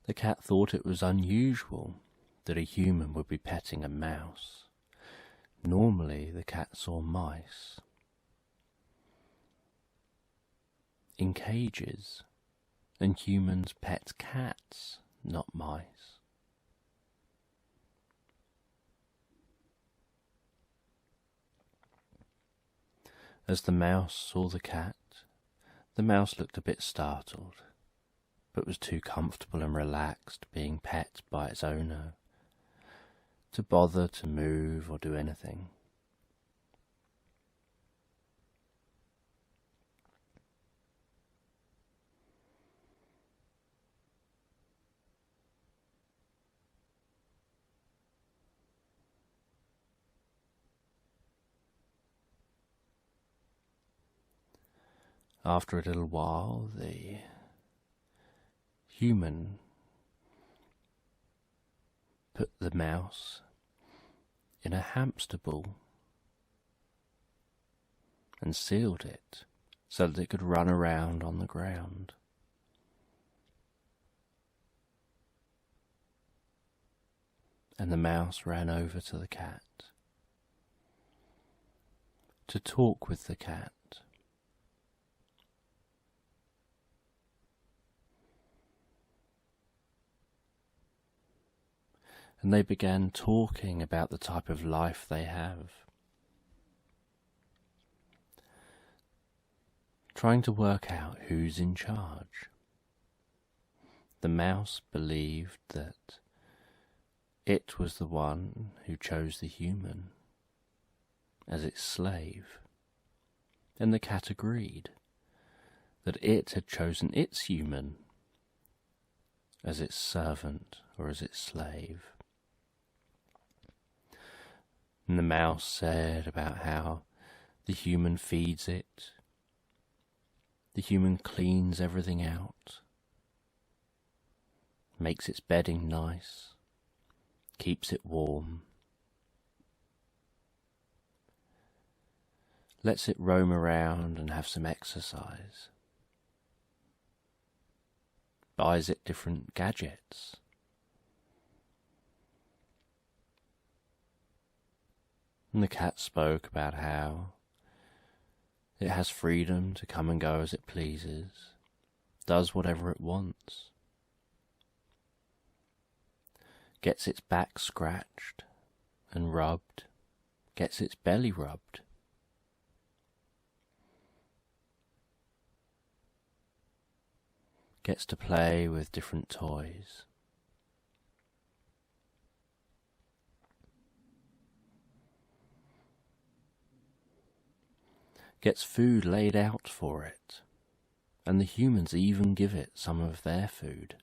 The cat thought it was unusual that a human would be petting a mouse. Normally the cat saw mice in cages, and humans pet cats, not mice. As the mouse saw the cat, the mouse looked a bit startled, but was too comfortable and relaxed being pet by its owner to bother to move or do anything. After a little while, the human put the mouse in a hamster ball and sealed it so that it could run around on the ground. And the mouse ran over to the cat to talk with the cat. And they began talking about the type of life they have, trying to work out who's in charge. The mouse believed that it was the one who chose the human as its slave, and the cat agreed that it had chosen its human as its servant or as its slave. And the mouse said about how the human feeds it, the human cleans everything out, makes its bedding nice, keeps it warm, lets it roam around and have some exercise, buys it different gadgets. And the cat spoke about how it has freedom to come and go as it pleases, does whatever it wants, gets its back scratched and rubbed gets its belly rubbed. Gets to play with different toys. Gets food laid out for it, and the humans even give it some of their food.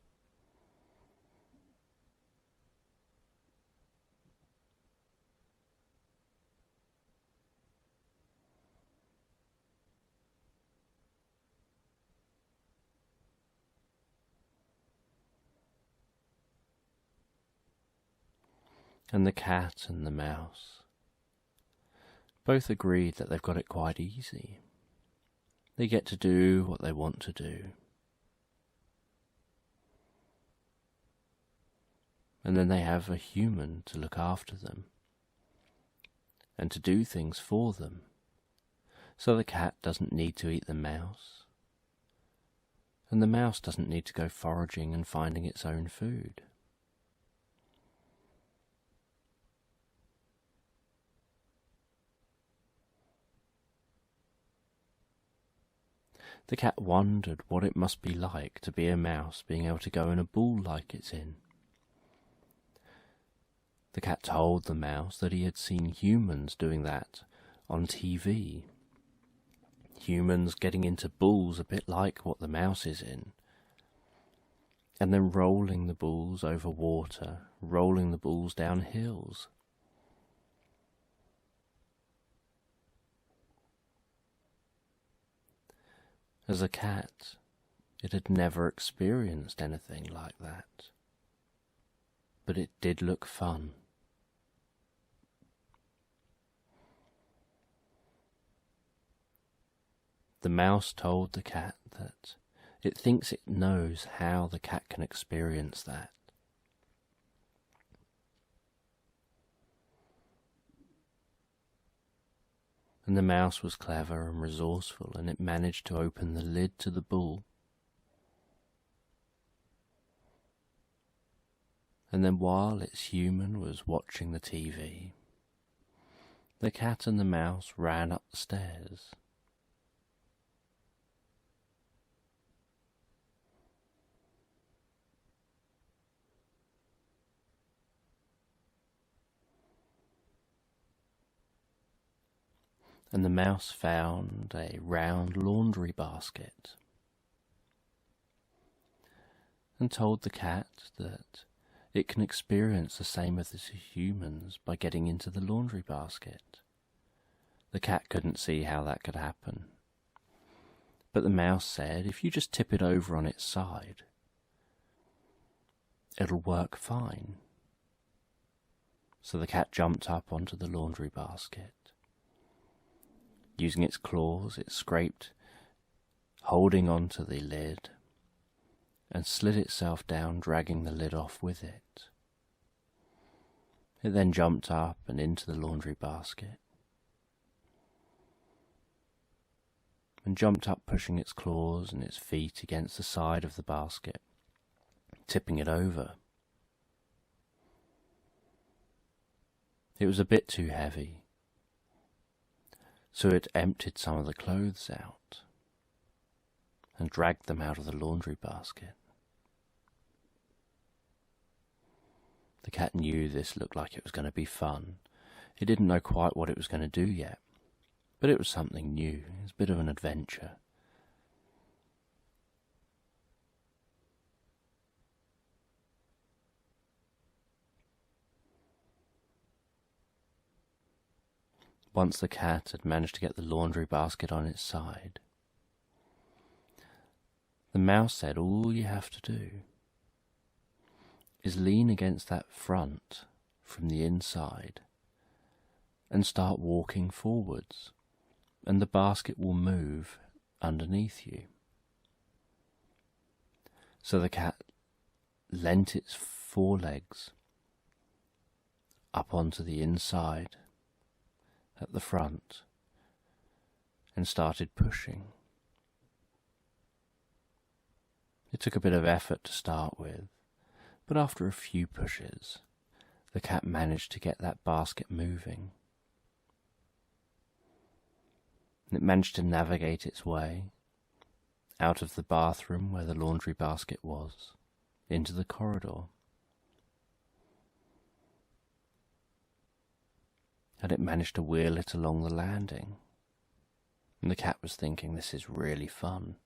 And the cat and the mouse both agreed that they've got it quite easy. They get to do what they want to do. And then they have a human to look after them and to do things for them. So the cat doesn't need to eat the mouse, and the mouse doesn't need to go foraging and finding its own food. The cat wondered what it must be like to be a mouse being able to go in a ball like it's in. The cat told the mouse that he had seen humans doing that on TV. Humans getting into balls a bit like what the mouse is in, and then rolling the balls over water, rolling the balls down hills. As a cat, it had never experienced anything like that, but it did look fun. The mouse told the cat that it thinks it knows how the cat can experience that. And the mouse was clever and resourceful, and it managed to open the lid to the ball. And then while its human was watching the TV, the cat and the mouse ran up the stairs. And the mouse found a round laundry basket and told the cat that it can experience the same as the humans by getting into the laundry basket. The cat couldn't see how that could happen, but the mouse said if you just tip it over on its side, it'll work fine. So the cat jumped up onto the laundry basket. Using its claws, it scraped, holding onto the lid, and slid itself down, dragging the lid off with it. It then jumped up and into the laundry basket, and jumped up, pushing its claws and its feet against the side of the basket, tipping it over. It was a bit too heavy, so it emptied some of the clothes out and dragged them out of the laundry basket. The cat knew this looked like it was going to be fun. It didn't know quite what it was going to do yet, but it was something new. It was a bit of an adventure. Once the cat had managed to get the laundry basket on its side, the mouse said all you have to do is lean against that front from the inside and start walking forwards, and the basket will move underneath you. So the cat leant its forelegs up onto the inside at the front and started pushing. It took a bit of effort to start with, but after a few pushes, the cat managed to get that basket moving. It managed to navigate its way out of the bathroom where the laundry basket was, into the corridor. And it managed to wheel it along the landing. And the cat was thinking, this is really fun.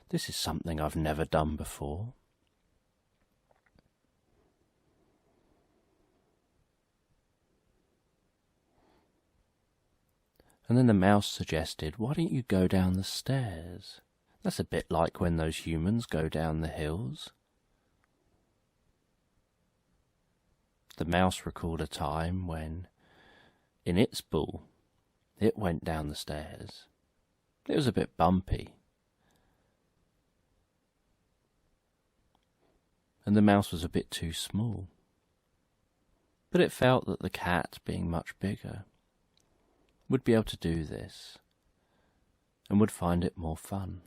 This is something I've never done before. And then the mouse suggested, why don't you go down the stairs? That's a bit like when those humans go down the hills. The mouse recalled a time when, in its ball, it went down the stairs. It was a bit bumpy. And the mouse was a bit too small. But it felt that the cat, being much bigger, would be able to do this and would find it more fun.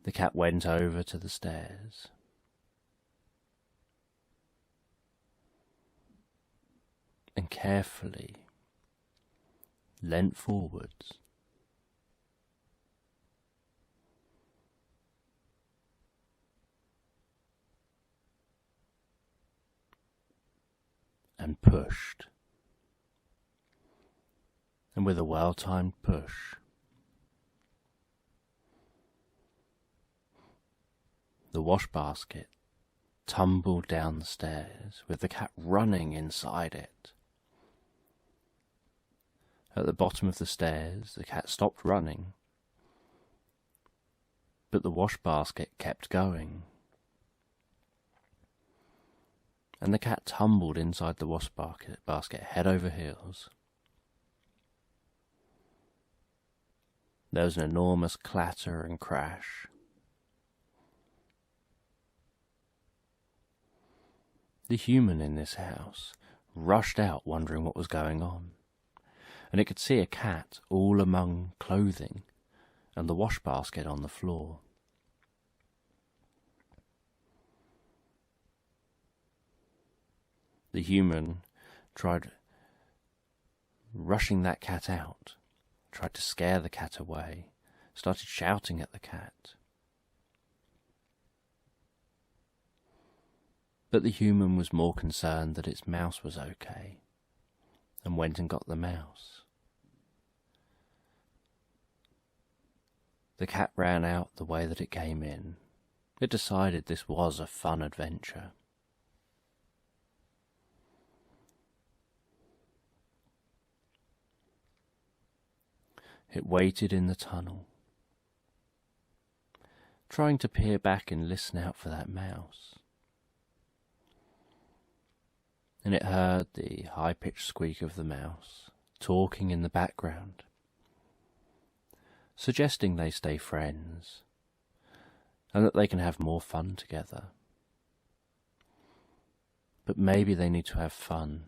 The cat went over to the stairs and carefully leant forwards and pushed. And with a well-timed push, the wash basket tumbled down the stairs with the cat running inside it. At the bottom of the stairs, the cat stopped running, but the wash basket kept going. And the cat tumbled inside the wash basket head over heels. There was an enormous clatter and crash. The human in this house rushed out wondering what was going on, and it could see a cat all among clothing and the wash basket on the floor. The human tried rushing that cat out, tried to scare the cat away, started shouting at the cat. But the human was more concerned that its mouse was okay, and went and got the mouse. The cat ran out the way that it came in. It decided this was a fun adventure. It waited in the tunnel, trying to peer back and listen out for that mouse. And it heard the high-pitched squeak of the mouse, talking in the background, suggesting they stay friends, and that they can have more fun together. But maybe they need to have fun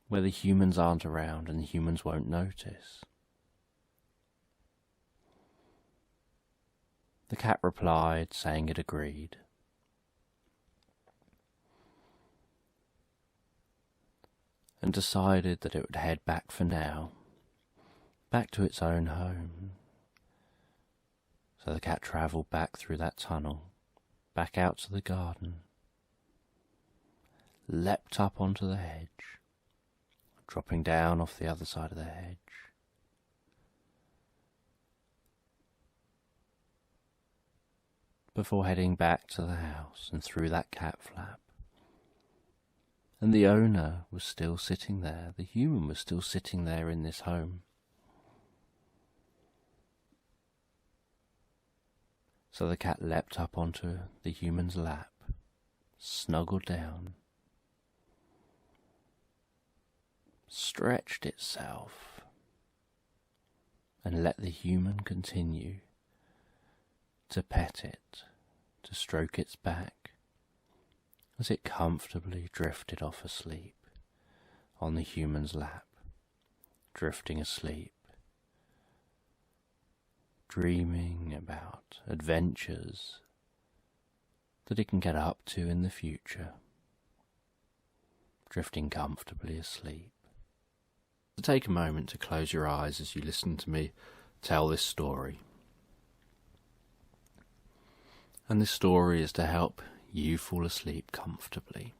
where the humans aren't around and the humans won't notice. The cat replied, saying it agreed. And decided that it would head back for now, back to its own home. So the cat travelled back through that tunnel, back out to the garden, leapt up onto the hedge, dropping down off the other side of the hedge, before heading back to the house and through that cat flap. And the owner was still sitting there, the human was still sitting there in this home. So the cat leapt up onto the human's lap, snuggled down, stretched itself, and let the human continue to pet it, to stroke its back, as it comfortably drifted off asleep on the human's lap, drifting asleep, dreaming about adventures that it can get up to in the future, drifting comfortably asleep. So take a moment to close your eyes as you listen to me tell this story. And this story is to help you fall asleep comfortably.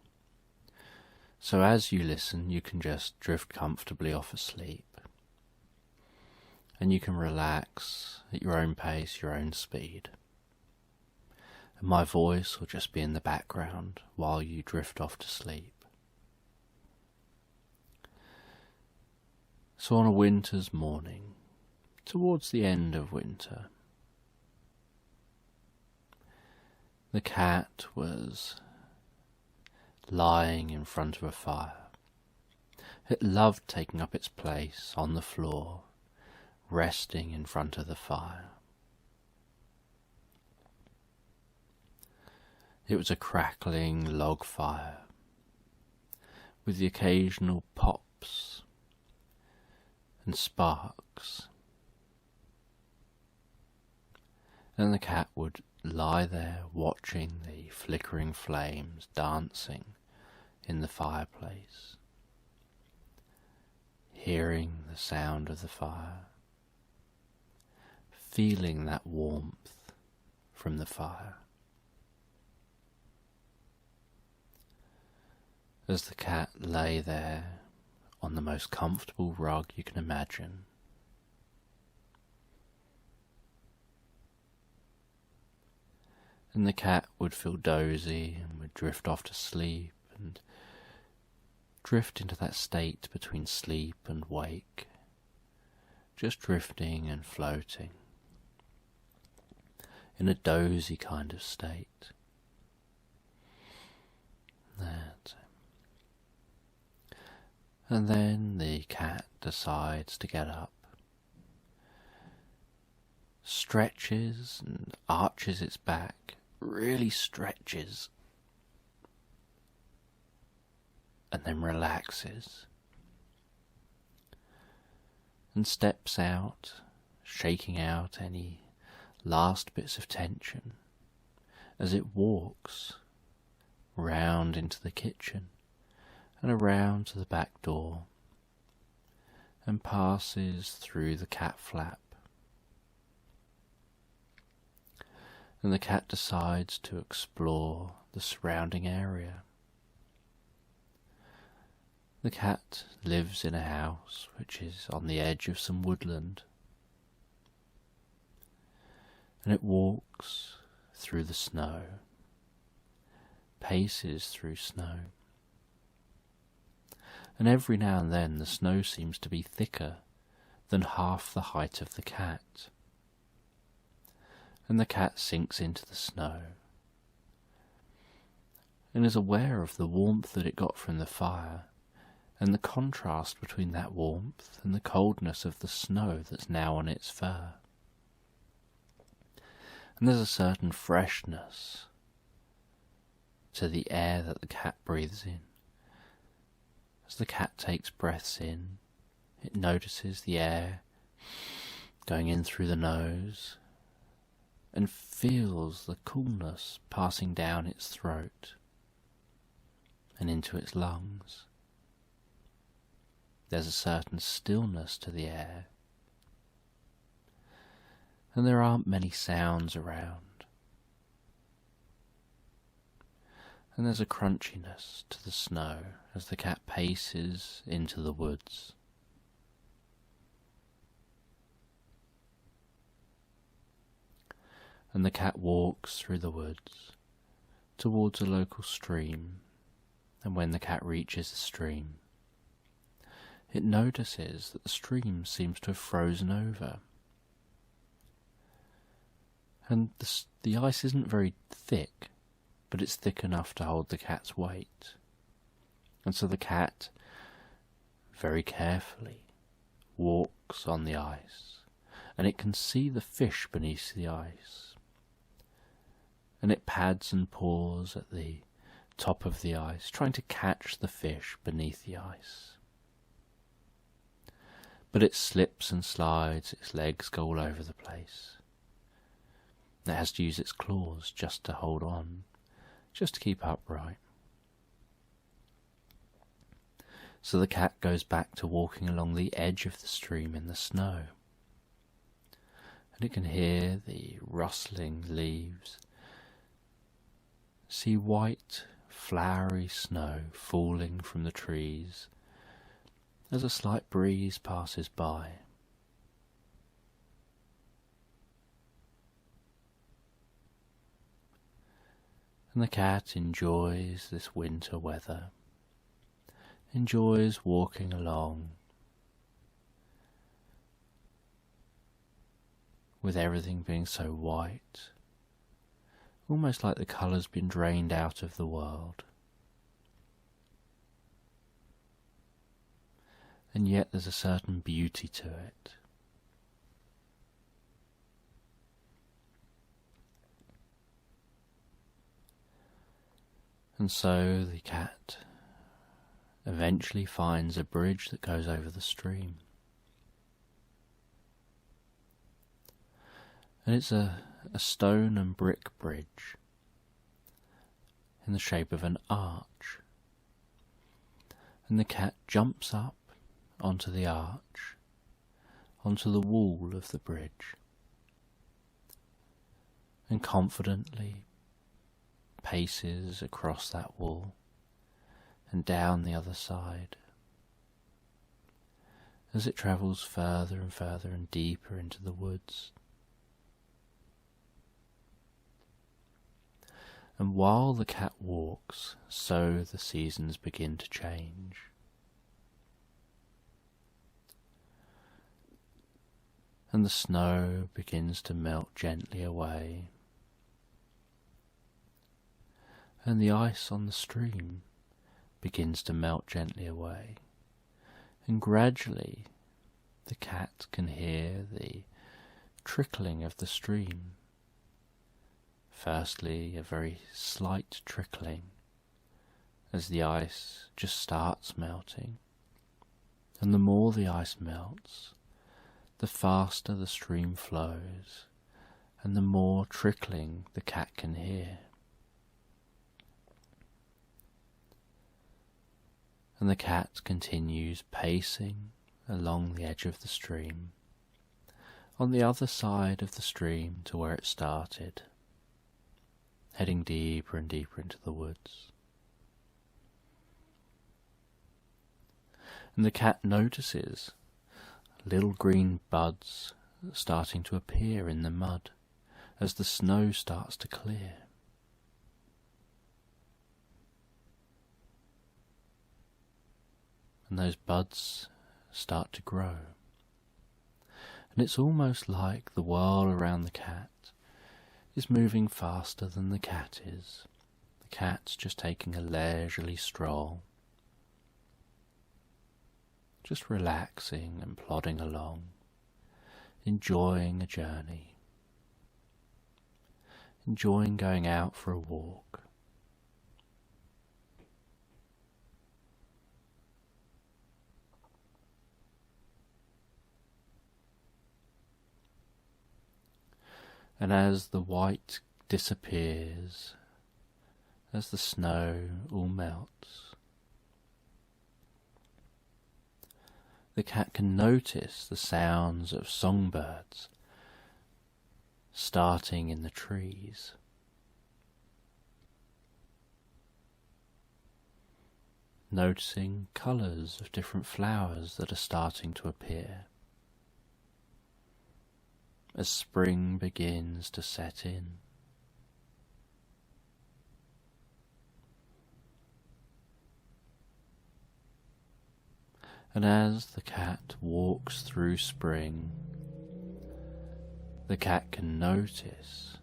So as you listen, you can just drift comfortably off asleep. And you can relax at your own pace, your own speed. And my voice will just be in the background while you drift off to sleep. So on a winter's morning, towards the end of winter, the cat was lying in front of a fire. It loved taking up its place on the floor, resting in front of the fire. It was a crackling log fire, with the occasional pops and sparks. And the cat would lie there watching the flickering flames dancing in the fireplace, hearing the sound of the fire, feeling that warmth from the fire. As the cat lay there on the most comfortable rug you can imagine, and the cat would feel dozy and would drift off to sleep and drift into that state between sleep and wake, just drifting and floating in a dozy kind of state. And then the cat decides to get up, stretches and arches its back, really stretches, and then relaxes, and steps out, shaking out any last bits of tension as it walks round into the kitchen and around to the back door and passes through the cat flap. And the cat decides to explore the surrounding area. The cat lives in a house which is on the edge of some woodland, and it walks through the snow, paces through snow, and every now and then the snow seems to be thicker than half the height of the cat, and the cat sinks into the snow and is aware of the warmth that it got from the fire and the contrast between that warmth and the coldness of the snow that's now on its fur. And there's a certain freshness to the air that the cat breathes in. As the cat takes breaths in, it notices the air going in through the nose and feels the coolness passing down its throat and into its lungs. There's a certain stillness to the air, and there aren't many sounds around. And there's a crunchiness to the snow as the cat paces into the woods. And the cat walks through the woods towards a local stream, and when the cat reaches the stream, it notices that the stream seems to have frozen over. And the ice isn't very thick, but it's thick enough to hold the cat's weight. And so the cat, very carefully, walks on the ice, and it can see the fish beneath the ice. And it pads and paws at the top of the ice, trying to catch the fish beneath the ice. But it slips and slides, its legs go all over the place. It has to use its claws just to hold on, just to keep upright. So the cat goes back to walking along the edge of the stream in the snow. And it can hear the rustling leaves, see white, flowery snow falling from the trees as a slight breeze passes by. And the cat enjoys this winter weather, enjoys walking along with everything being so white, almost like the colour's been drained out of the world. And yet there's a certain beauty to it. And so the cat eventually finds a bridge that goes over the stream. And it's a stone and brick bridge in the shape of an arch. And the cat jumps up onto the arch, onto the wall of the bridge, and confidently paces across that wall and down the other side as it travels further and further and deeper into the woods. And while the cat walks, so the seasons begin to change. And the snow begins to melt gently away. And the ice on the stream begins to melt gently away. And gradually the cat can hear the trickling of the stream. Firstly, a very slight trickling as the ice just starts melting. And the more the ice melts, the faster the stream flows, and the more trickling the cat can hear. And the cat continues pacing along the edge of the stream, on the other side of the stream to where it started, heading deeper and deeper into the woods. And the cat notices little green buds starting to appear in the mud as the snow starts to clear. And those buds start to grow. And it's almost like the world around the cat is moving faster than the cat is. The cat's just taking a leisurely stroll, just relaxing and plodding along, enjoying a journey, enjoying going out for a walk. And as the white disappears, as the snow all melts, the cat can notice the sounds of songbirds starting in the trees. Noticing colours of different flowers that are starting to appear as spring begins to set in. And as the cat walks through spring, the cat can notice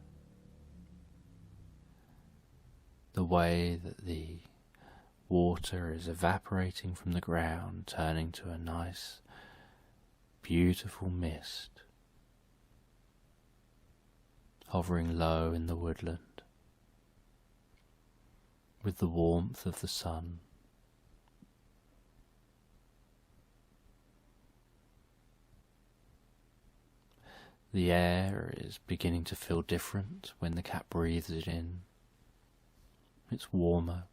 the way that the water is evaporating from the ground, turning to a nice, beautiful mist, hovering low in the woodland, with the warmth of the sun. The air is beginning to feel different when the cat breathes it in. It's warmer.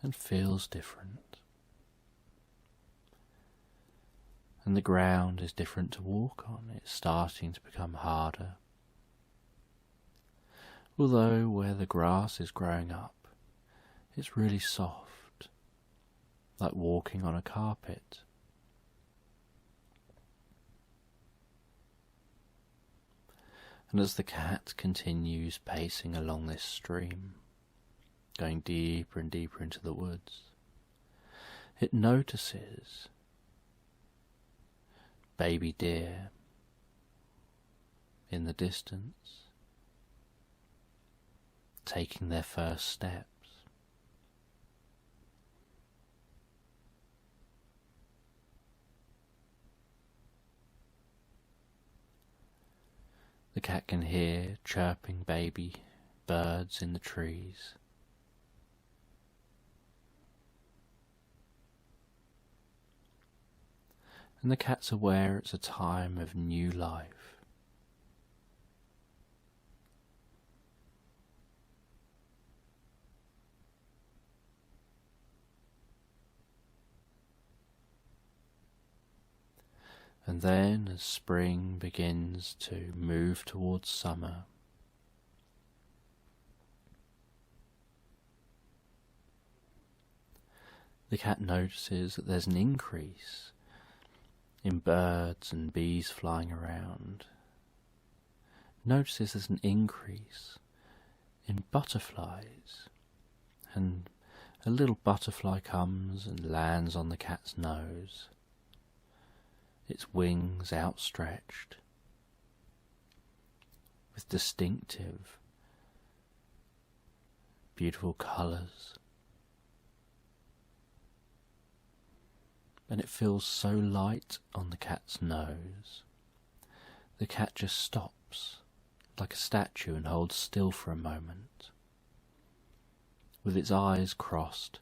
and feels different. And the ground is different to walk on. It's starting to become harder. Although where the grass is growing up, it's really soft, like walking on a carpet. And as the cat continues pacing along this stream, going deeper and deeper into the woods, it notices baby deer in the distance, taking their first steps. The cat can hear chirping baby birds in the trees. And the cat's aware it's a time of new life. And then as spring begins to move towards summer, the cat notices that there's an increase in birds and bees flying around. Notices there's an increase in butterflies, and a little butterfly comes and lands on the cat's nose, its wings outstretched, with distinctive, beautiful colours. And it feels so light on the cat's nose. The cat just stops like a statue and holds still for a moment, with its eyes crossed,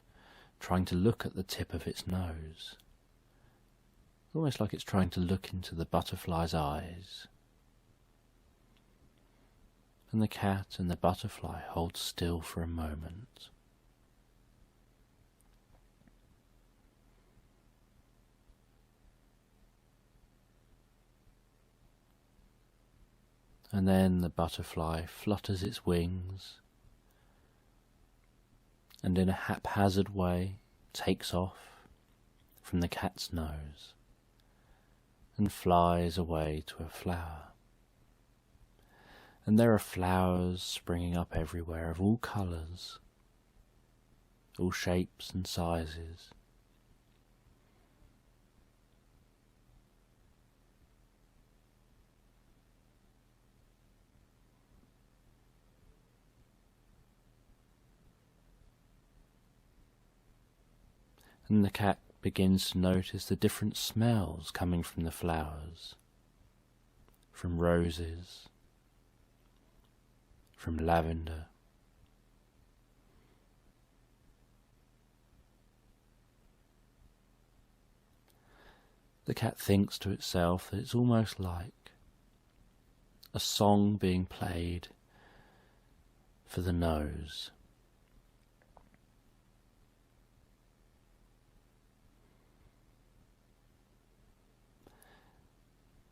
trying to look at the tip of its nose. Almost like it's trying to look into the butterfly's eyes. And the cat and the butterfly hold still for a moment. And then the butterfly flutters its wings and in a haphazard way takes off from the cat's nose and flies away to a flower. And there are flowers springing up everywhere of all colours, all shapes and sizes. And the cat begins to notice the different smells coming from the flowers, from roses, from lavender, the cat thinks to itself that it's almost like a song being played for the nose.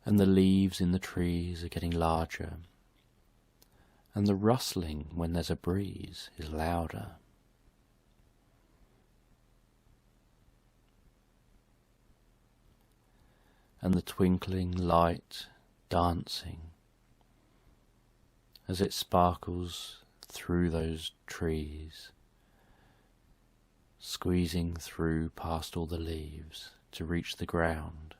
And the leaves in the trees are getting larger, and the rustling when there's a breeze is louder. And the twinkling light dancing as it sparkles through those trees, squeezing through past all the leaves to reach the ground.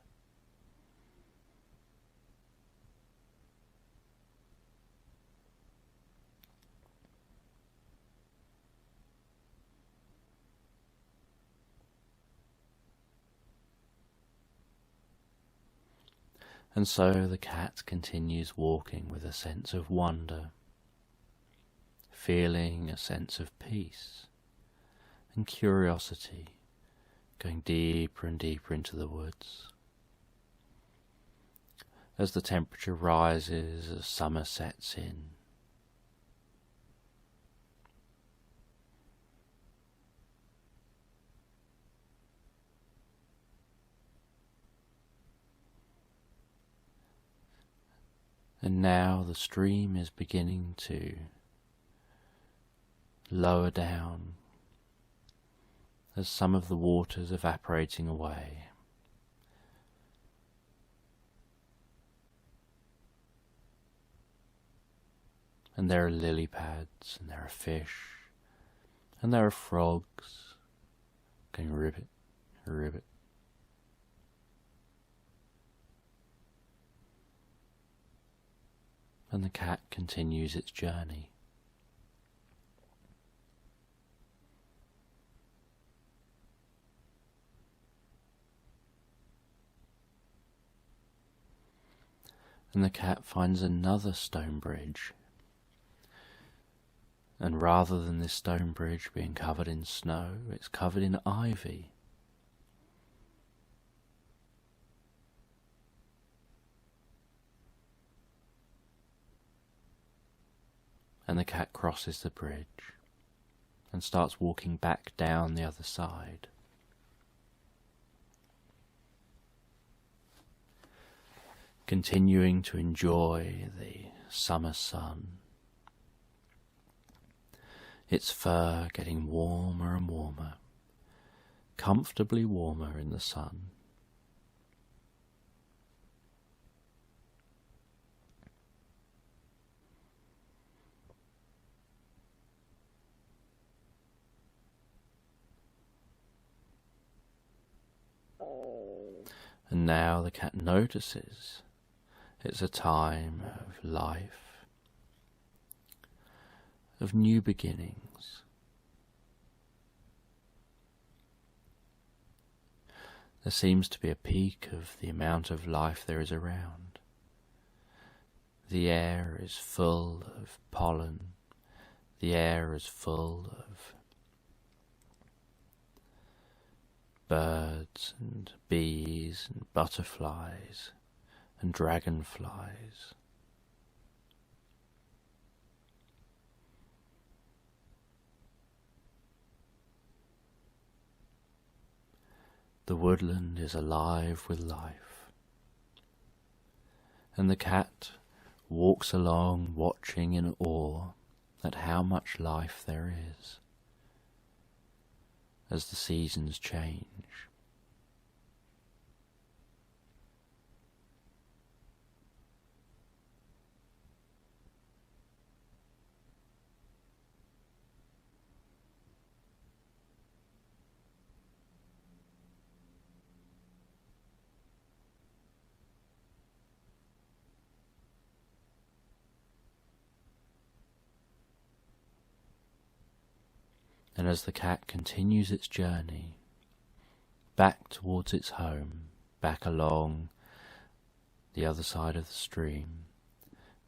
And so the cat continues walking with a sense of wonder, feeling a sense of peace and curiosity, going deeper and deeper into the woods. As the temperature rises, as summer sets in, And now the stream is beginning to lower down as some of the water's evaporating away. And there are lily pads, and there are fish, and there are frogs going ribbit, ribbit. And the cat continues its journey. And the cat finds another stone bridge. And rather than this stone bridge being covered in snow, it's covered in ivy. And the cat crosses the bridge and starts walking back down the other side. Continuing to enjoy the summer sun. Its fur getting warmer and warmer, comfortably warmer in the sun. And now the cat notices it's a time of life, of new beginnings. There seems to be a peak of the amount of life there is around. The air is full of pollen. The air is full of birds and bees and butterflies and dragonflies. The woodland is alive with life, and the cat walks along watching in awe at how much life there is as the seasons change. And as the cat continues its journey back towards its home, back along the other side of the stream,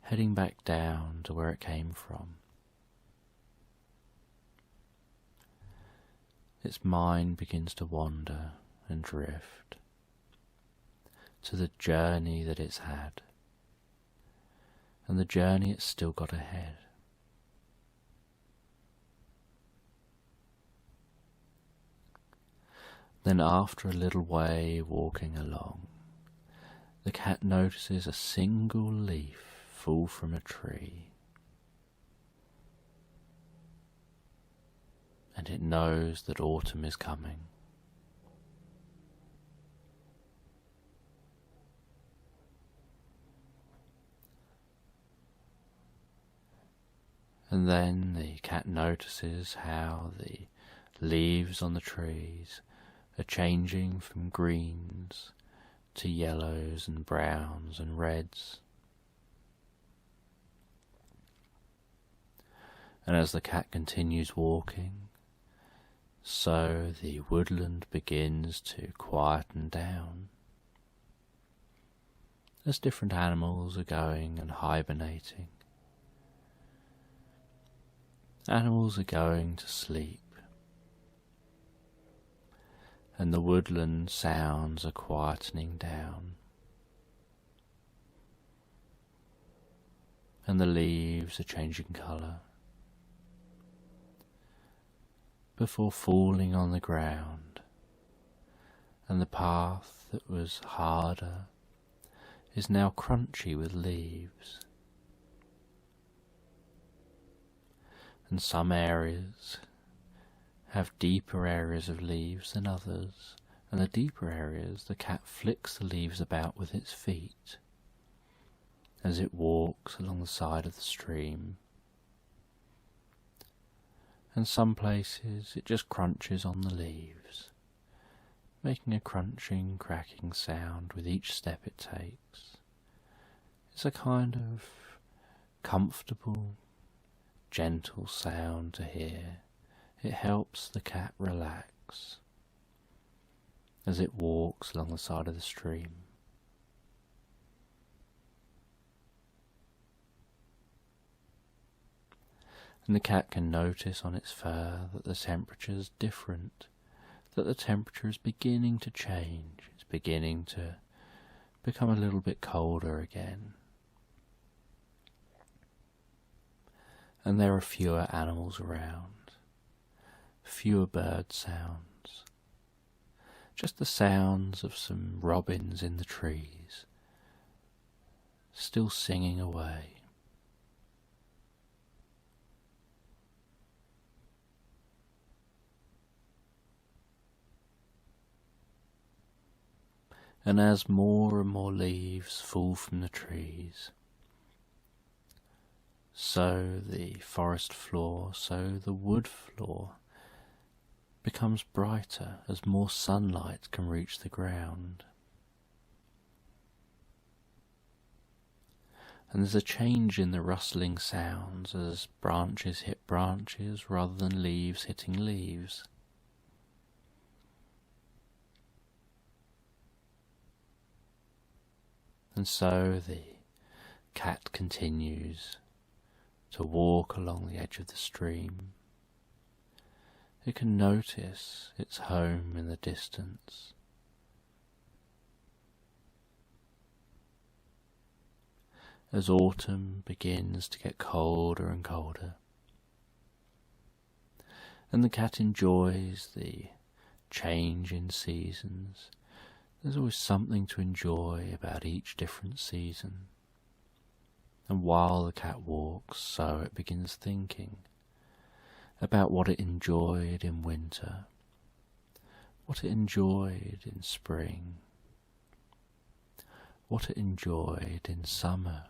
heading back down to where it came from, its mind begins to wander and drift to the journey that it's had and the journey it's still got ahead. Then after a little way walking along, the cat notices a single leaf fall from a tree, and it knows that autumn is coming. And then the cat notices how the leaves on the trees are changing from greens to yellows and browns and reds. And as the cat continues walking, so the woodland begins to quieten down as different animals are going and hibernating. Animals are going to sleep, and the woodland sounds are quietening down, and the leaves are changing colour before falling on the ground, and the path that was harder is now crunchy with leaves, And some areas have deeper areas of leaves than others, and the deeper areas the cat flicks the leaves about with its feet as it walks along the side of the stream. And some places it just crunches on the leaves, making a crunching, cracking sound with each step it takes. It's a kind of comfortable, gentle sound to hear. It helps the cat relax as it walks along the side of the stream. And the cat can notice on its fur that the temperature is different, that the temperature is beginning to change. It's beginning to become a little bit colder again. And there are fewer animals around, fewer bird sounds, just the sounds of some robins in the trees, still singing away. And as more and more leaves fall from the trees, so the forest floor, so the wood floor becomes brighter as more sunlight can reach the ground. And there's a change in the rustling sounds as branches hit branches rather than leaves hitting leaves. And so the cat continues to walk along the edge of the stream. It can notice its home in the distance. As autumn begins to get colder and colder, and the cat enjoys the change in seasons. There's always something to enjoy about each different season. And while the cat walks, so it begins thinking about what it enjoyed in winter, what it enjoyed in spring, what it enjoyed in summer,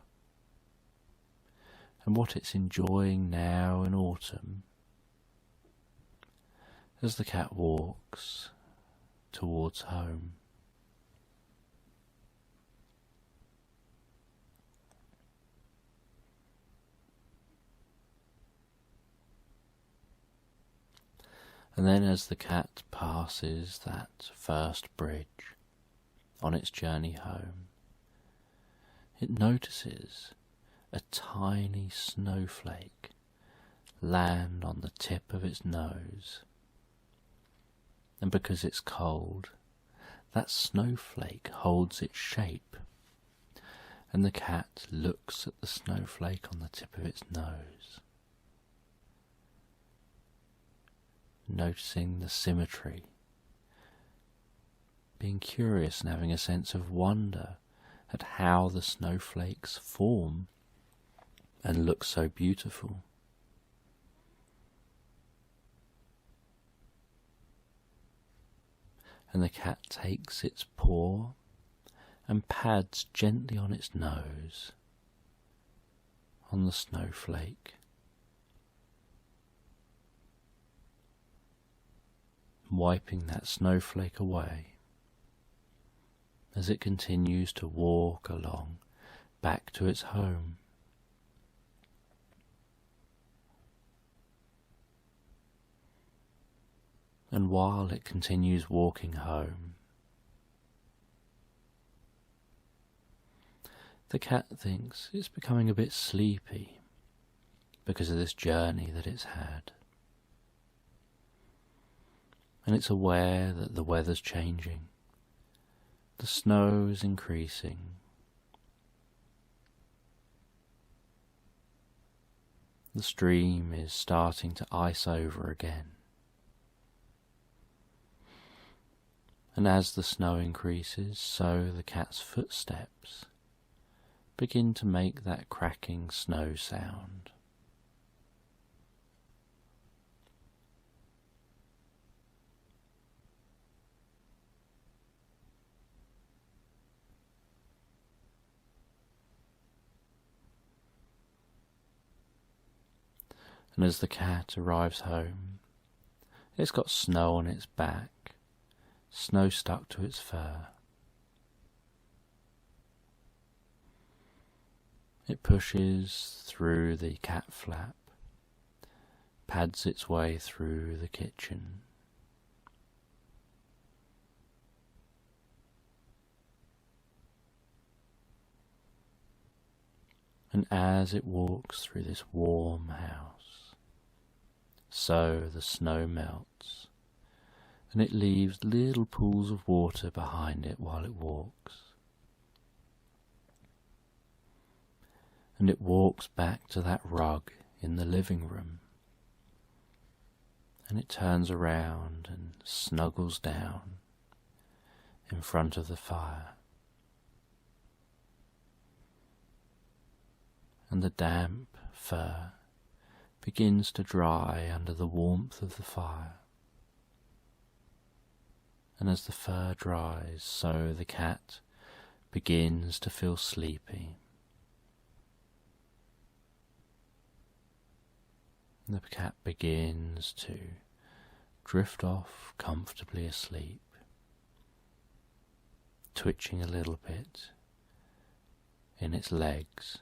and what it's enjoying now in autumn, as the cat walks towards home. And then as the cat passes that first bridge on its journey home, it notices a tiny snowflake land on the tip of its nose. And because it's cold, that snowflake holds its shape, and the cat looks at the snowflake on the tip of its nose, noticing the symmetry, being curious and having a sense of wonder at how the snowflakes form and look so beautiful. And the cat takes its paw and pads gently on its nose on the snowflake, wiping that snowflake away as it continues to walk along back to its home. And while it continues walking home, the cat thinks it's becoming a bit sleepy because of this journey that it's had. And it's aware that the weather's changing, the snow is increasing, the stream is starting to ice over again. And as the snow increases, so the cat's footsteps begin to make that cracking snow sound. And as the cat arrives home, it's got snow on its back, snow stuck to its fur. It pushes through the cat flap, pads its way through the kitchen. And as it walks through this warm house, so the snow melts, and it leaves little pools of water behind it while it walks. And it walks back to that rug in the living room, and it turns around and snuggles down in front of the fire. And the damp fur begins to dry under the warmth of the fire. And as the fur dries, so the cat begins to feel sleepy. And the cat begins to drift off comfortably asleep, twitching a little bit in its legs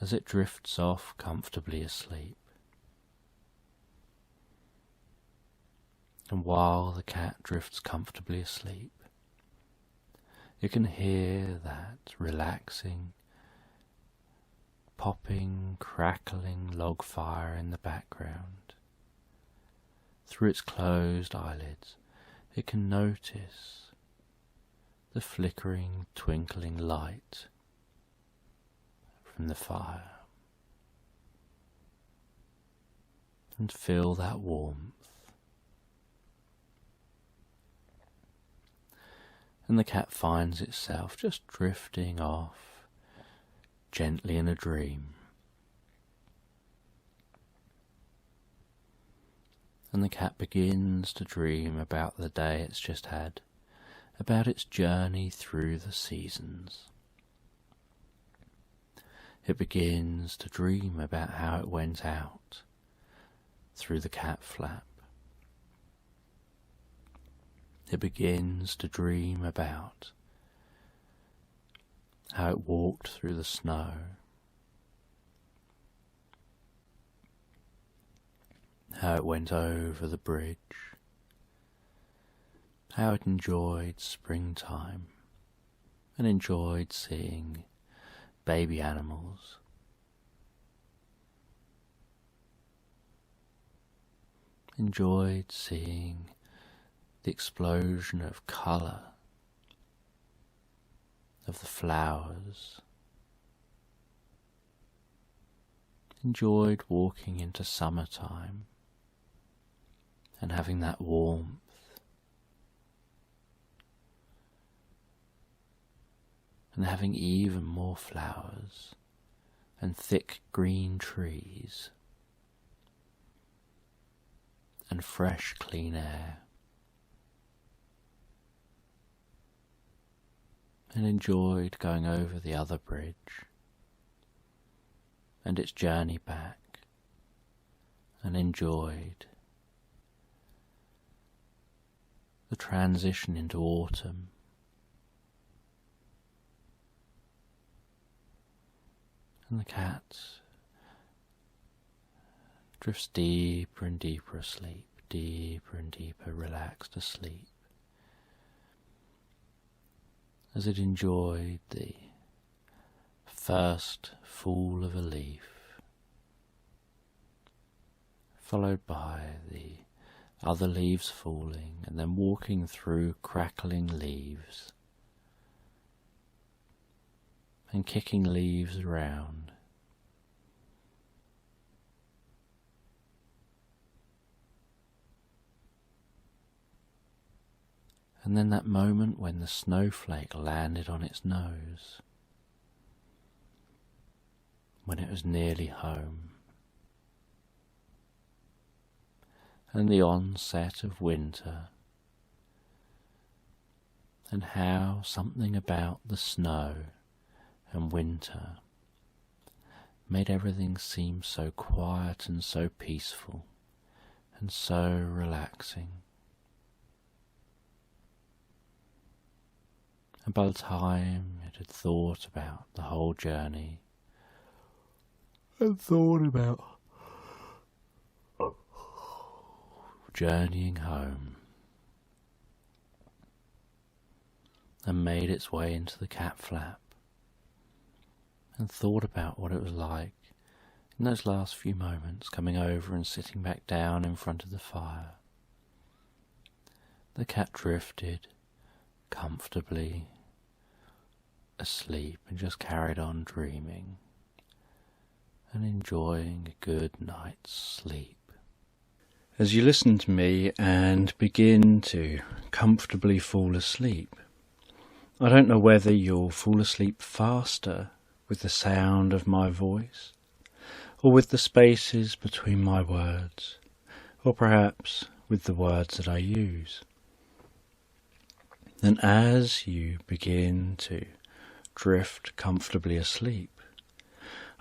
as it drifts off comfortably asleep. And while the cat drifts comfortably asleep, you can hear that relaxing, popping, crackling log fire in the background. Through its closed eyelids, it can notice the flickering, twinkling light from the fire, and feel that warmth. And the cat finds itself just drifting off gently in a dream. And the cat begins to dream about the day it's just had, about its journey through the seasons. It begins to dream about how it went out through the cat flap. It begins to dream about how it walked through the snow, how it went over the bridge, how it enjoyed springtime and enjoyed seeing baby animals. Enjoyed seeing the explosion of colour of the flowers. Enjoyed walking into summertime and having that warmth. And having even more flowers and thick green trees and fresh clean air. And enjoyed going over the other bridge and its journey back, and enjoyed the transition into autumn. And the cat drifts deeper and deeper asleep, deeper and deeper relaxed asleep, as it enjoyed the first fall of a leaf, followed by the other leaves falling, and then walking through crackling leaves and kicking leaves around. And then that moment when the snowflake landed on its nose, when it was nearly home, and the onset of winter, and how something about the snow and winter made everything seem so quiet and so peaceful and so relaxing. And by the time it had thought about the whole journey and thought about journeying home and made its way into the cat flap and thought about what it was like in those last few moments, coming over and sitting back down in front of the fire, the cat drifted comfortably asleep and just carried on dreaming and enjoying a good night's sleep. As you listen to me and begin to comfortably fall asleep, I don't know whether you'll fall asleep faster with the sound of my voice, or with the spaces between my words, or perhaps with the words that I use. And as you begin to drift comfortably asleep,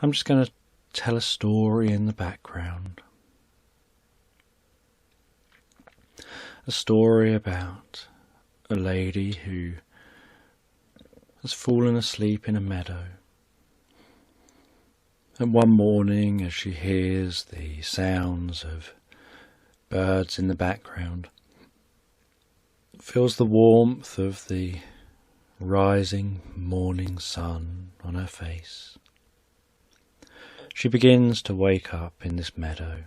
I'm just going to tell a story in the background. A story about a lady who has fallen asleep in a meadow. And one morning, as she hears the sounds of birds in the background, feels the warmth of the rising morning sun on her face, she begins to wake up in this meadow.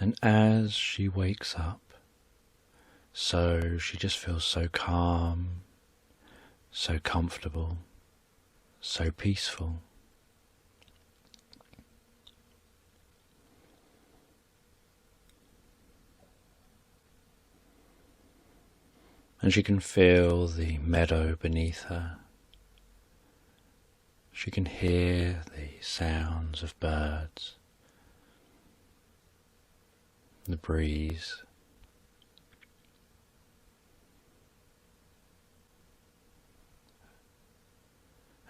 And as she wakes up, so she just feels so calm, so comfortable, so peaceful. And she can feel the meadow beneath her. She can hear the sounds of birds, the breeze.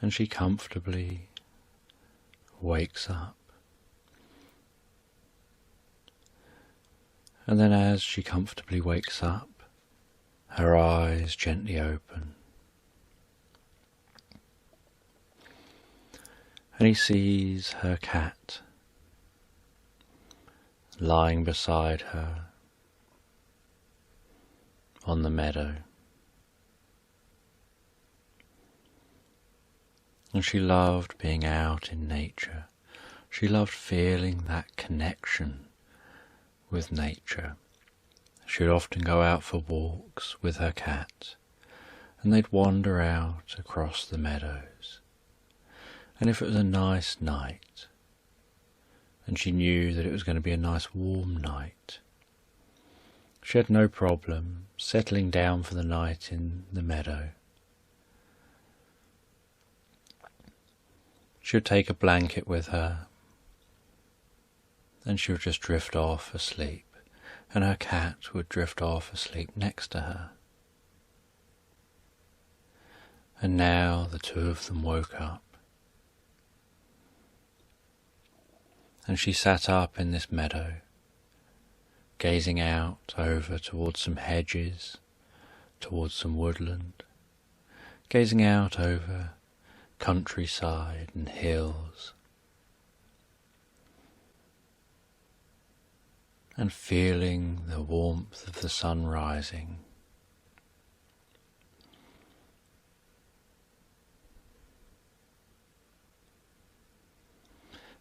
And she comfortably wakes up. And then as she comfortably wakes up, her eyes gently open. And he sees her cat lying beside her on the meadow. And she loved being out in nature. She loved feeling that connection with nature. She would often go out for walks with her cat, and they'd wander out across the meadows. And if it was a nice night, and she knew that it was going to be a nice warm night, she had no problem settling down for the night in the meadow. She would take a blanket with her, and she would just drift off asleep, and her cat would drift off asleep next to her. And now the two of them woke up, and she sat up in this meadow, gazing out over towards some hedges, towards some woodland, gazing out over countryside and hills, and feeling the warmth of the sun rising.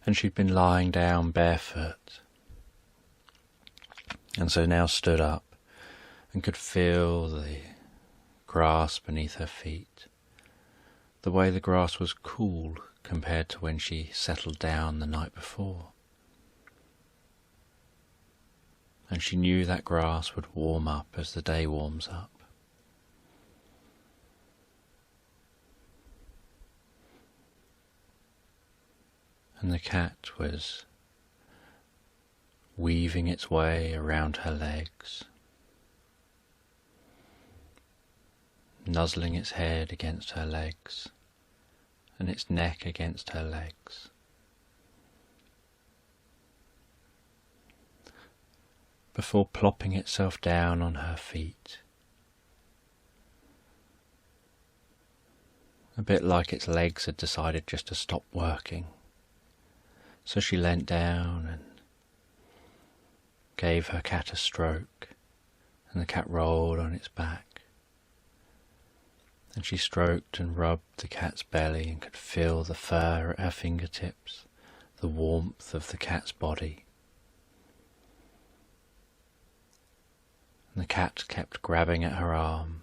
And she'd been lying down barefoot, and so now stood up and could feel the grass beneath her feet, the way the grass was cool compared to when she settled down the night before. And she knew that grass would warm up as the day warms up. And the cat was weaving its way around her legs, nuzzling its head against her legs and its neck against her legs, before plopping itself down on her feet. A bit like its legs had decided just to stop working. So she leant down and gave her cat a stroke, and the cat rolled on its back. And she stroked and rubbed the cat's belly and could feel the fur at her fingertips, the warmth of the cat's body. And the cat kept grabbing at her arm.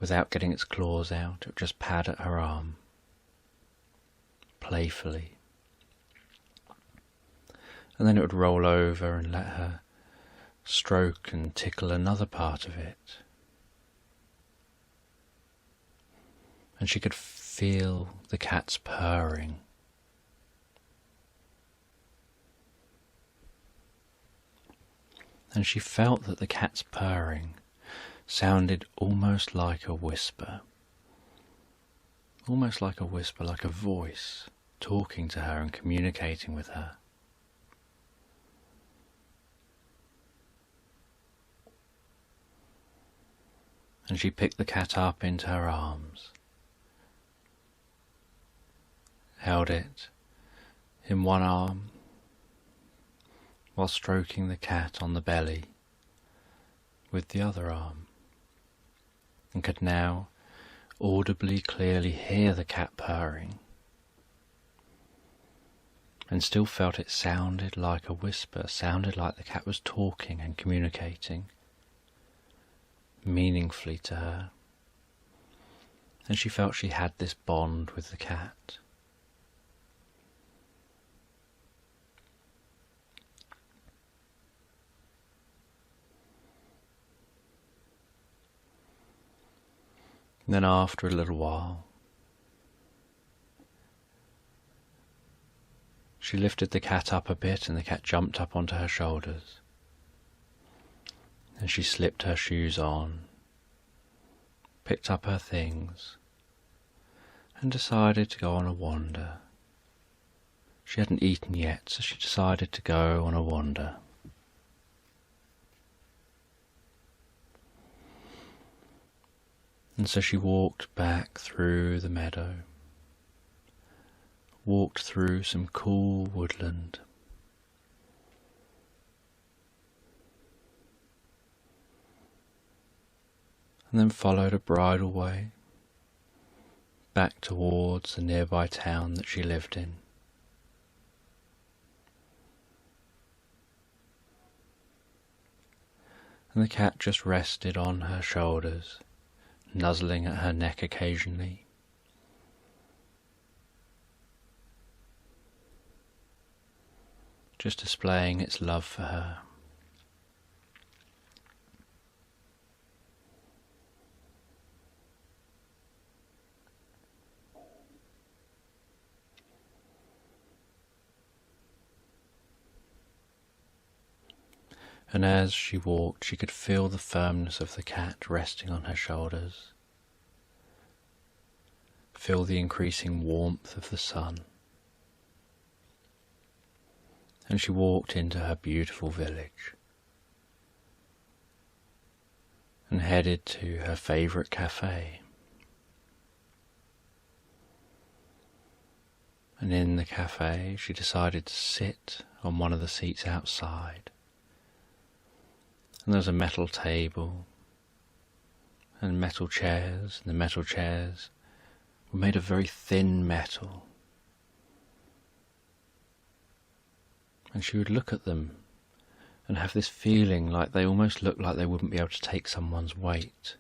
Without getting its claws out, it would just pad at her arm, playfully. And then it would roll over and let her stroke and tickle another part of it. And she could feel the cat's purring. And she felt that the cat's purring sounded almost like a whisper. Almost like a whisper, like a voice talking to her and communicating with her. And she picked the cat up into her arms, held it in one arm while stroking the cat on the belly with the other arm, and could now audibly clearly hear the cat purring, and still felt it sounded like a whisper, sounded like the cat was talking and communicating meaningfully to her. And she felt she had this bond with the cat. And then after a little while, she lifted the cat up a bit and the cat jumped up onto her shoulders. And she slipped her shoes on, picked up her things, and decided to go on a wander. She hadn't eaten yet, so she decided to go on a wander. And so she walked back through the meadow, walked through some cool woodland, and then followed a bridle way back towards the nearby town that she lived in. And the cat just rested on her shoulders, nuzzling at her neck occasionally. Just displaying its love for her. And as she walked, she could feel the firmness of the cat resting on her shoulders, feel the increasing warmth of the sun. And she walked into her beautiful village and headed to her favourite cafe. And in the cafe, she decided to sit on one of the seats outside. And there was a metal table and metal chairs, and the metal chairs were made of very thin metal. And she would look at them and have this feeling like they almost looked like they wouldn't be able to take someone's weight.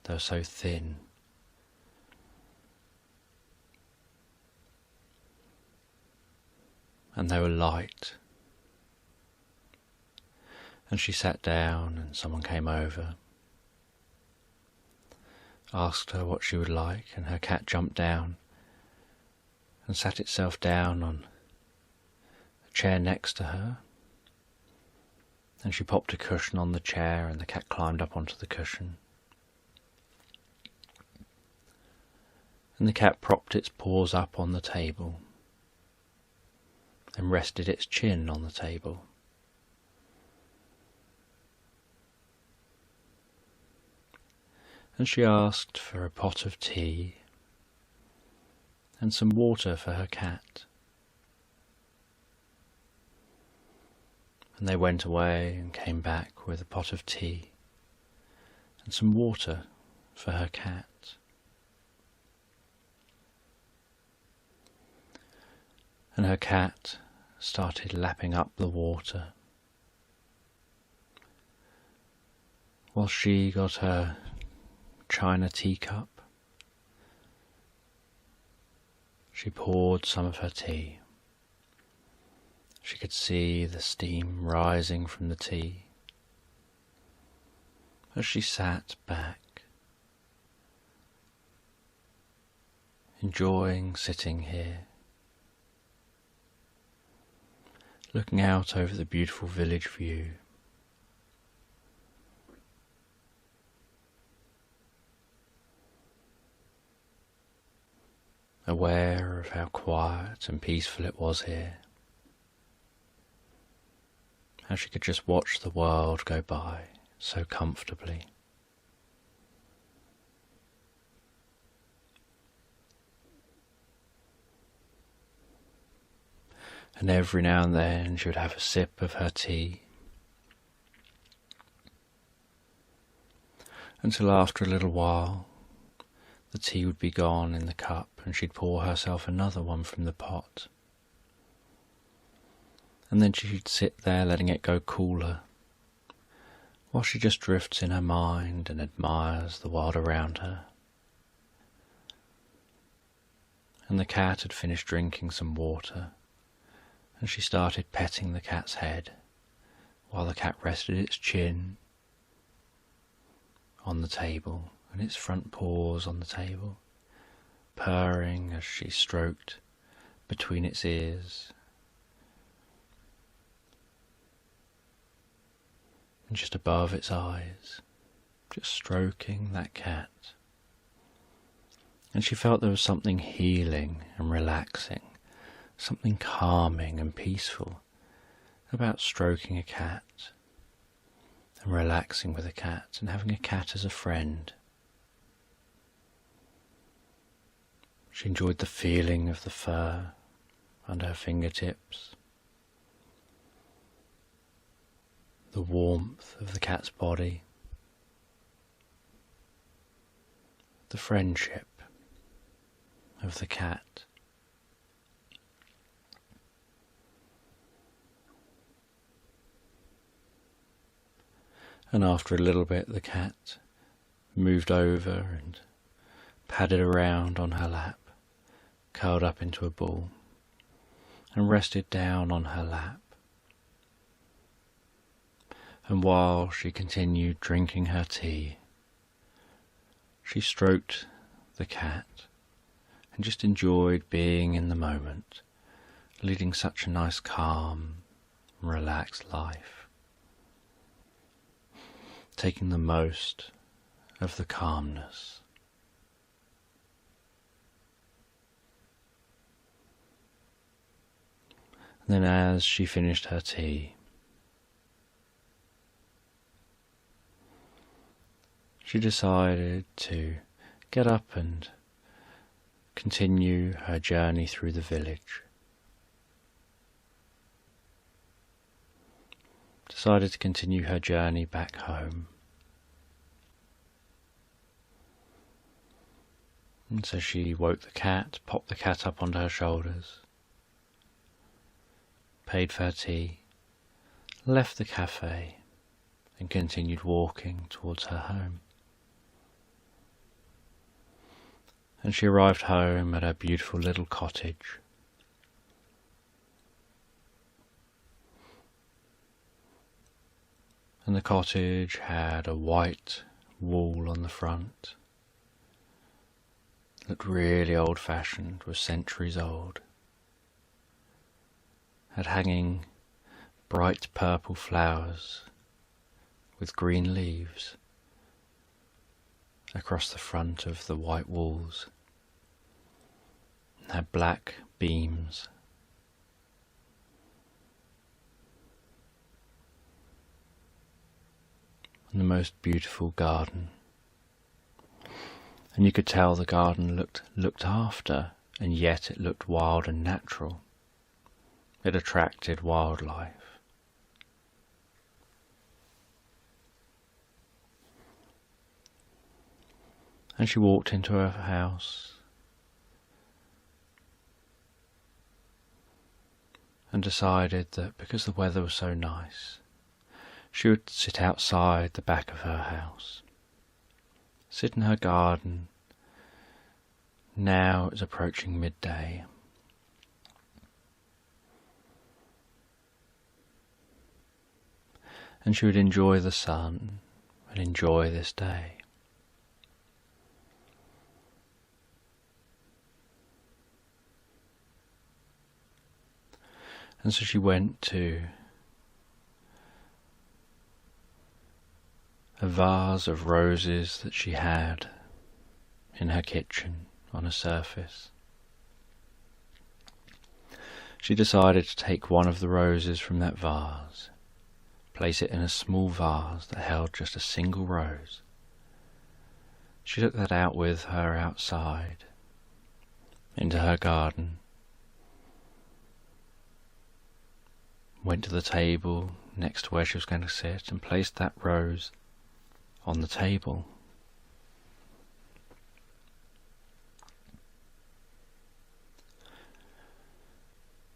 They were so thin. And they were light. And she sat down and someone came over, asked her what she would like, and her cat jumped down and sat itself down on a chair next to her. And she popped a cushion on the chair and the cat climbed up onto the cushion. And the cat propped its paws up on the table and rested its chin on the table. and she asked for a pot of tea and some water for her cat. And they went away and came back with a pot of tea and some water for her cat. And her cat started lapping up the water, while she got her china teacup. She poured some of her tea. She could see the steam rising from the tea as she sat back, enjoying sitting here, looking out over the beautiful village view. Aware of how quiet and peaceful it was here, how she could just watch the world go by so comfortably. And every now and then she would have a sip of her tea, until after a little while the tea would be gone in the cup and she'd pour herself another one from the pot. And then she'd sit there letting it go cooler, while she just drifts in her mind and admires the world around her. And the cat had finished drinking some water, and she started petting the cat's head, while the cat rested its chin on the table and its front paws on the table, purring as she stroked between its ears. And just above its eyes, just stroking that cat. And she felt there was something healing and relaxing, something calming and peaceful about stroking a cat and relaxing with a cat and having a cat as a friend. She enjoyed the feeling of the fur under her fingertips, the warmth of the cat's body, the friendship of the cat. And after a little bit the cat moved over and padded around on her lap, curled up into a ball, and rested down on her lap. And while she continued drinking her tea, she stroked the cat and just enjoyed being in the moment, leading such a nice, calm, relaxed life, taking the most of the calmness. And then as she finished her tea, she decided to get up and continue her journey through the village. Decided to continue her journey back home. And so she woke the cat, popped the cat up onto her shoulders, paid for her tea, left the cafe, and continued walking towards her home. And she arrived home at her beautiful little cottage. And the cottage had a white wall on the front. Looked really old-fashioned, was centuries old. Had hanging bright purple flowers with green leaves across the front of the white walls. Had black beams. And the most beautiful garden And you could tell the garden looked after, and yet it looked wild and natural. It attracted wildlife. And she walked into her house and decided that because the weather was so nice, she would sit outside the back of her house, sit in her garden. Now it's approaching midday. And she would enjoy the sun and enjoy this day. And so she went to a vase of roses that she had in her kitchen on a surface. She decided to take one of the roses from that vase, place it in a small vase that held just a single rose. She took that out with her outside, into her garden, went to the table next to where she was going to sit and placed that rose on the table.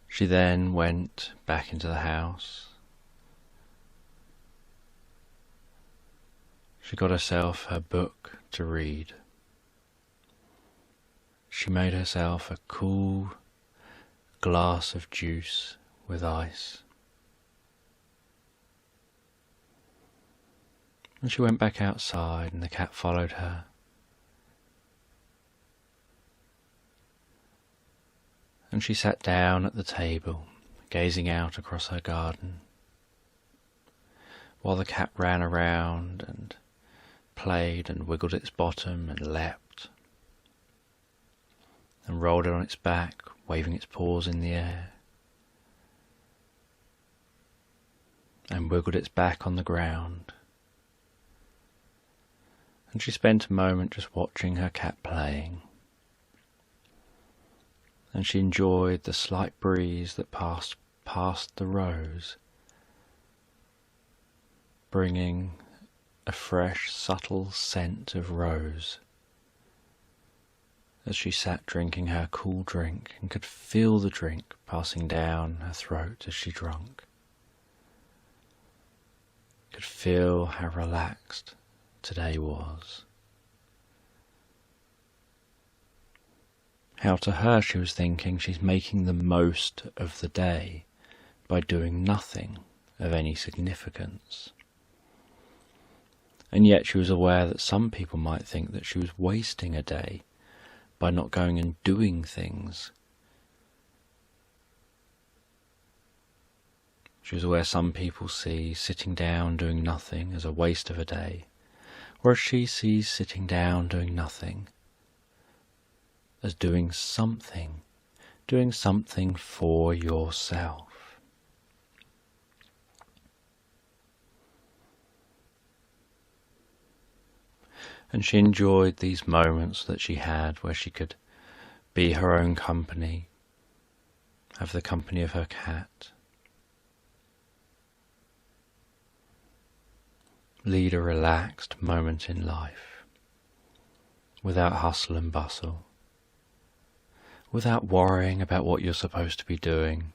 She then went back into the house. She got herself her book to read. She made herself a cool glass of juice with ice. And she went back outside and the cat followed her. And she sat down at the table, gazing out across her garden, while the cat ran around and played and wiggled its bottom and leapt, and rolled it on its back, waving its paws in the air, and wiggled its back on the ground. And she spent a moment just watching her cat playing. And she enjoyed the slight breeze that passed past the rose, bringing a fresh, subtle scent of rose, as she sat drinking her cool drink and could feel the drink passing down her throat as she drank. Could feel how relaxed today was. How to her she was thinking she's making the most of the day by doing nothing of any significance. And yet she was aware that some people might think that she was wasting a day by not going and doing things. She was aware some people see sitting down doing nothing as a waste of a day, whereas she sees sitting down doing nothing as doing something for yourself. And she enjoyed these moments that she had where she could be her own company, have the company of her cat, lead a relaxed moment in life, without hustle and bustle, without worrying about what you're supposed to be doing,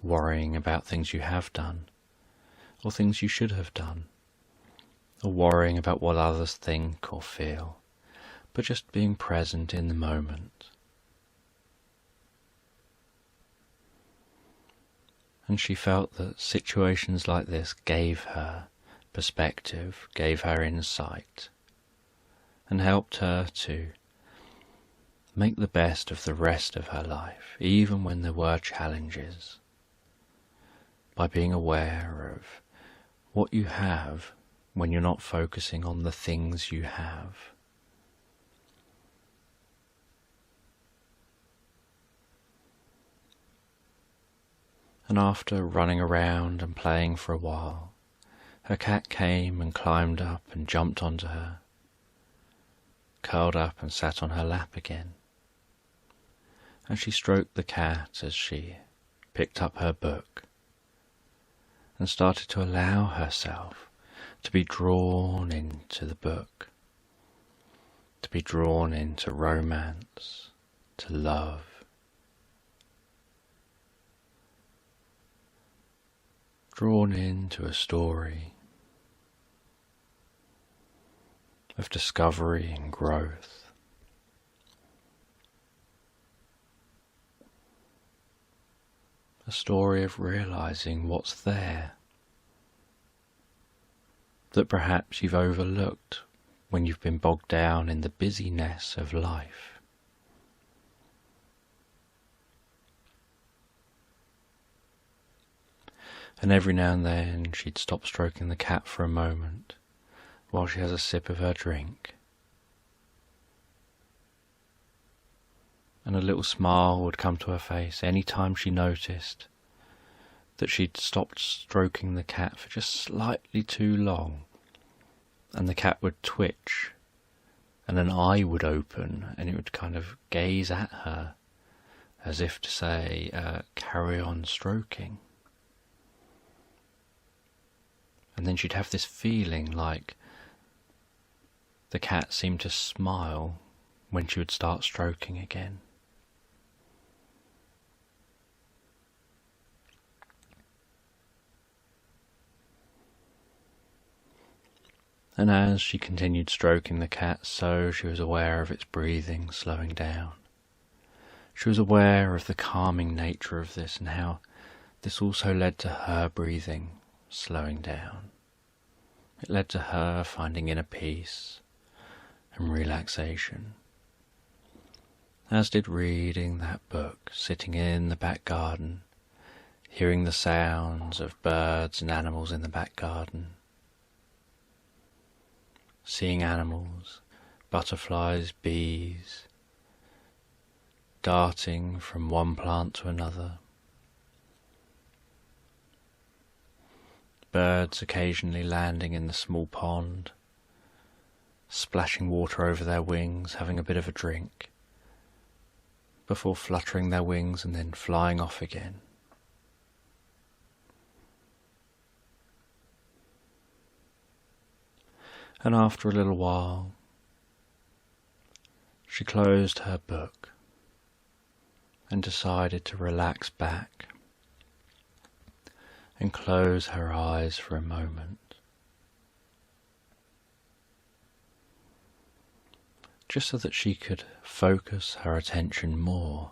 worrying about things you have done, or things you should have done, or worrying about what others think or feel, but just being present in the moment. And she felt that situations like this gave her perspective, gave her insight, and helped her to make the best of the rest of her life, even when there were challenges, by being aware of what you have when you're not focusing on the things you have. And after running around and playing for a while, her cat came and climbed up and jumped onto her, curled up and sat on her lap again, and she stroked the cat as she picked up her book and started to allow herself to be drawn into the book, to be drawn into romance, to love. Drawn into a story of discovery and growth. A story of realizing what's there that perhaps you've overlooked when you've been bogged down in the busyness of life. And every now and then she'd stop stroking the cat for a moment while she has a sip of her drink. And a little smile would come to her face any time she noticed that she'd stopped stroking the cat for just slightly too long, and the cat would twitch and an eye would open and it would kind of gaze at her as if to say, carry on stroking. And then she'd have this feeling like the cat seemed to smile when she would start stroking again. And as she continued stroking the cat, so she was aware of its breathing slowing down. She was aware of the calming nature of this and how this also led to her breathing slowing down. It led to her finding inner peace and relaxation, as did reading that book, sitting in the back garden, hearing the sounds of birds and animals in the back garden, seeing animals, butterflies, bees, darting from one plant to another, birds occasionally landing in the small pond, splashing water over their wings, having a bit of a drink, before fluttering their wings and then flying off again. And after a little while, she closed her book and decided to relax back and close her eyes for a moment. Just so that she could focus her attention more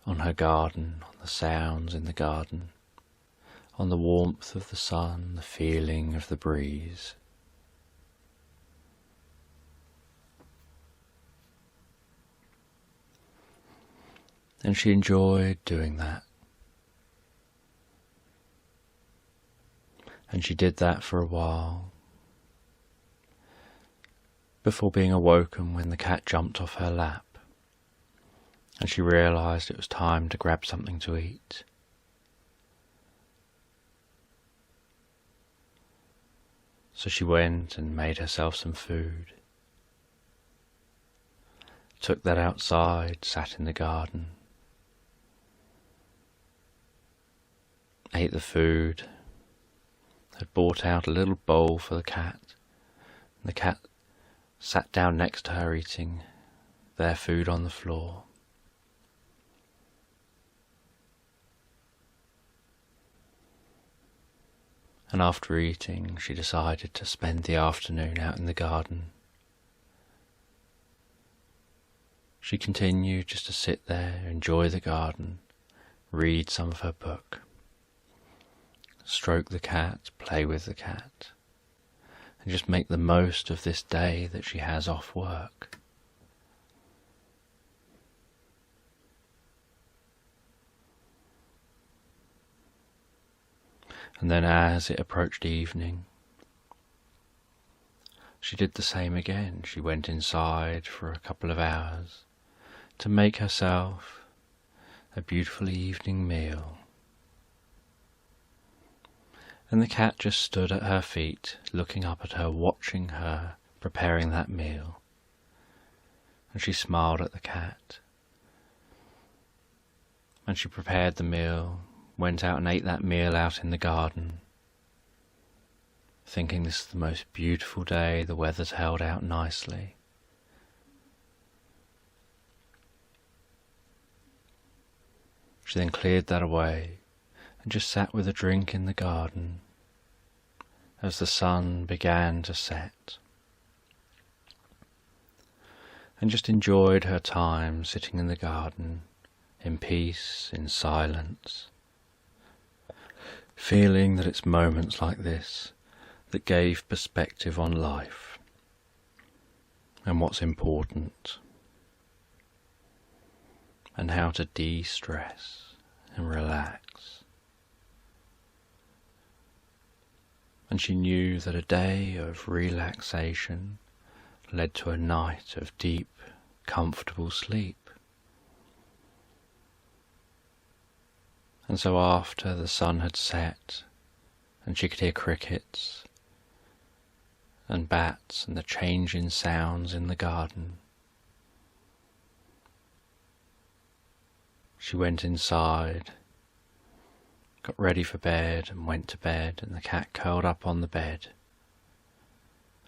on her garden, on the sounds in the garden, on the warmth of the sun, the feeling of the breeze. And she enjoyed doing that. And she did that for a while, before being awoken when the cat jumped off her lap, and she realized it was time to grab something to eat. So she went and made herself some food, took that outside, sat in the garden, ate the food, had brought out a little bowl for the cat, and the cat sat down next to her eating their food on the floor. And after eating, she decided to spend the afternoon out in the garden. She continued just to sit there, enjoy the garden, read some of her book, stroke the cat, play with the cat, and just make the most of this day that she has off work. And then as it approached evening, she did the same again. She went inside for a couple of hours to make herself a beautiful evening meal. And the cat just stood at her feet, looking up at her, watching her preparing that meal. and she smiled at the cat. And she prepared the meal, went out and ate that meal out in the garden, thinking this is the most beautiful day, the weather's held out nicely. She then cleared that away and just sat with a drink in the garden as the sun began to set, and just enjoyed her time sitting in the garden in peace, in silence, feeling that it's moments like this that gave perspective on life and what's important, and how to de-stress and relax. And she knew that a day of relaxation led to a night of deep, comfortable sleep. And so after the sun had set and she could hear crickets and bats and the changing sounds in the garden, she went inside, got ready for bed and went to bed, and the cat curled up on the bed,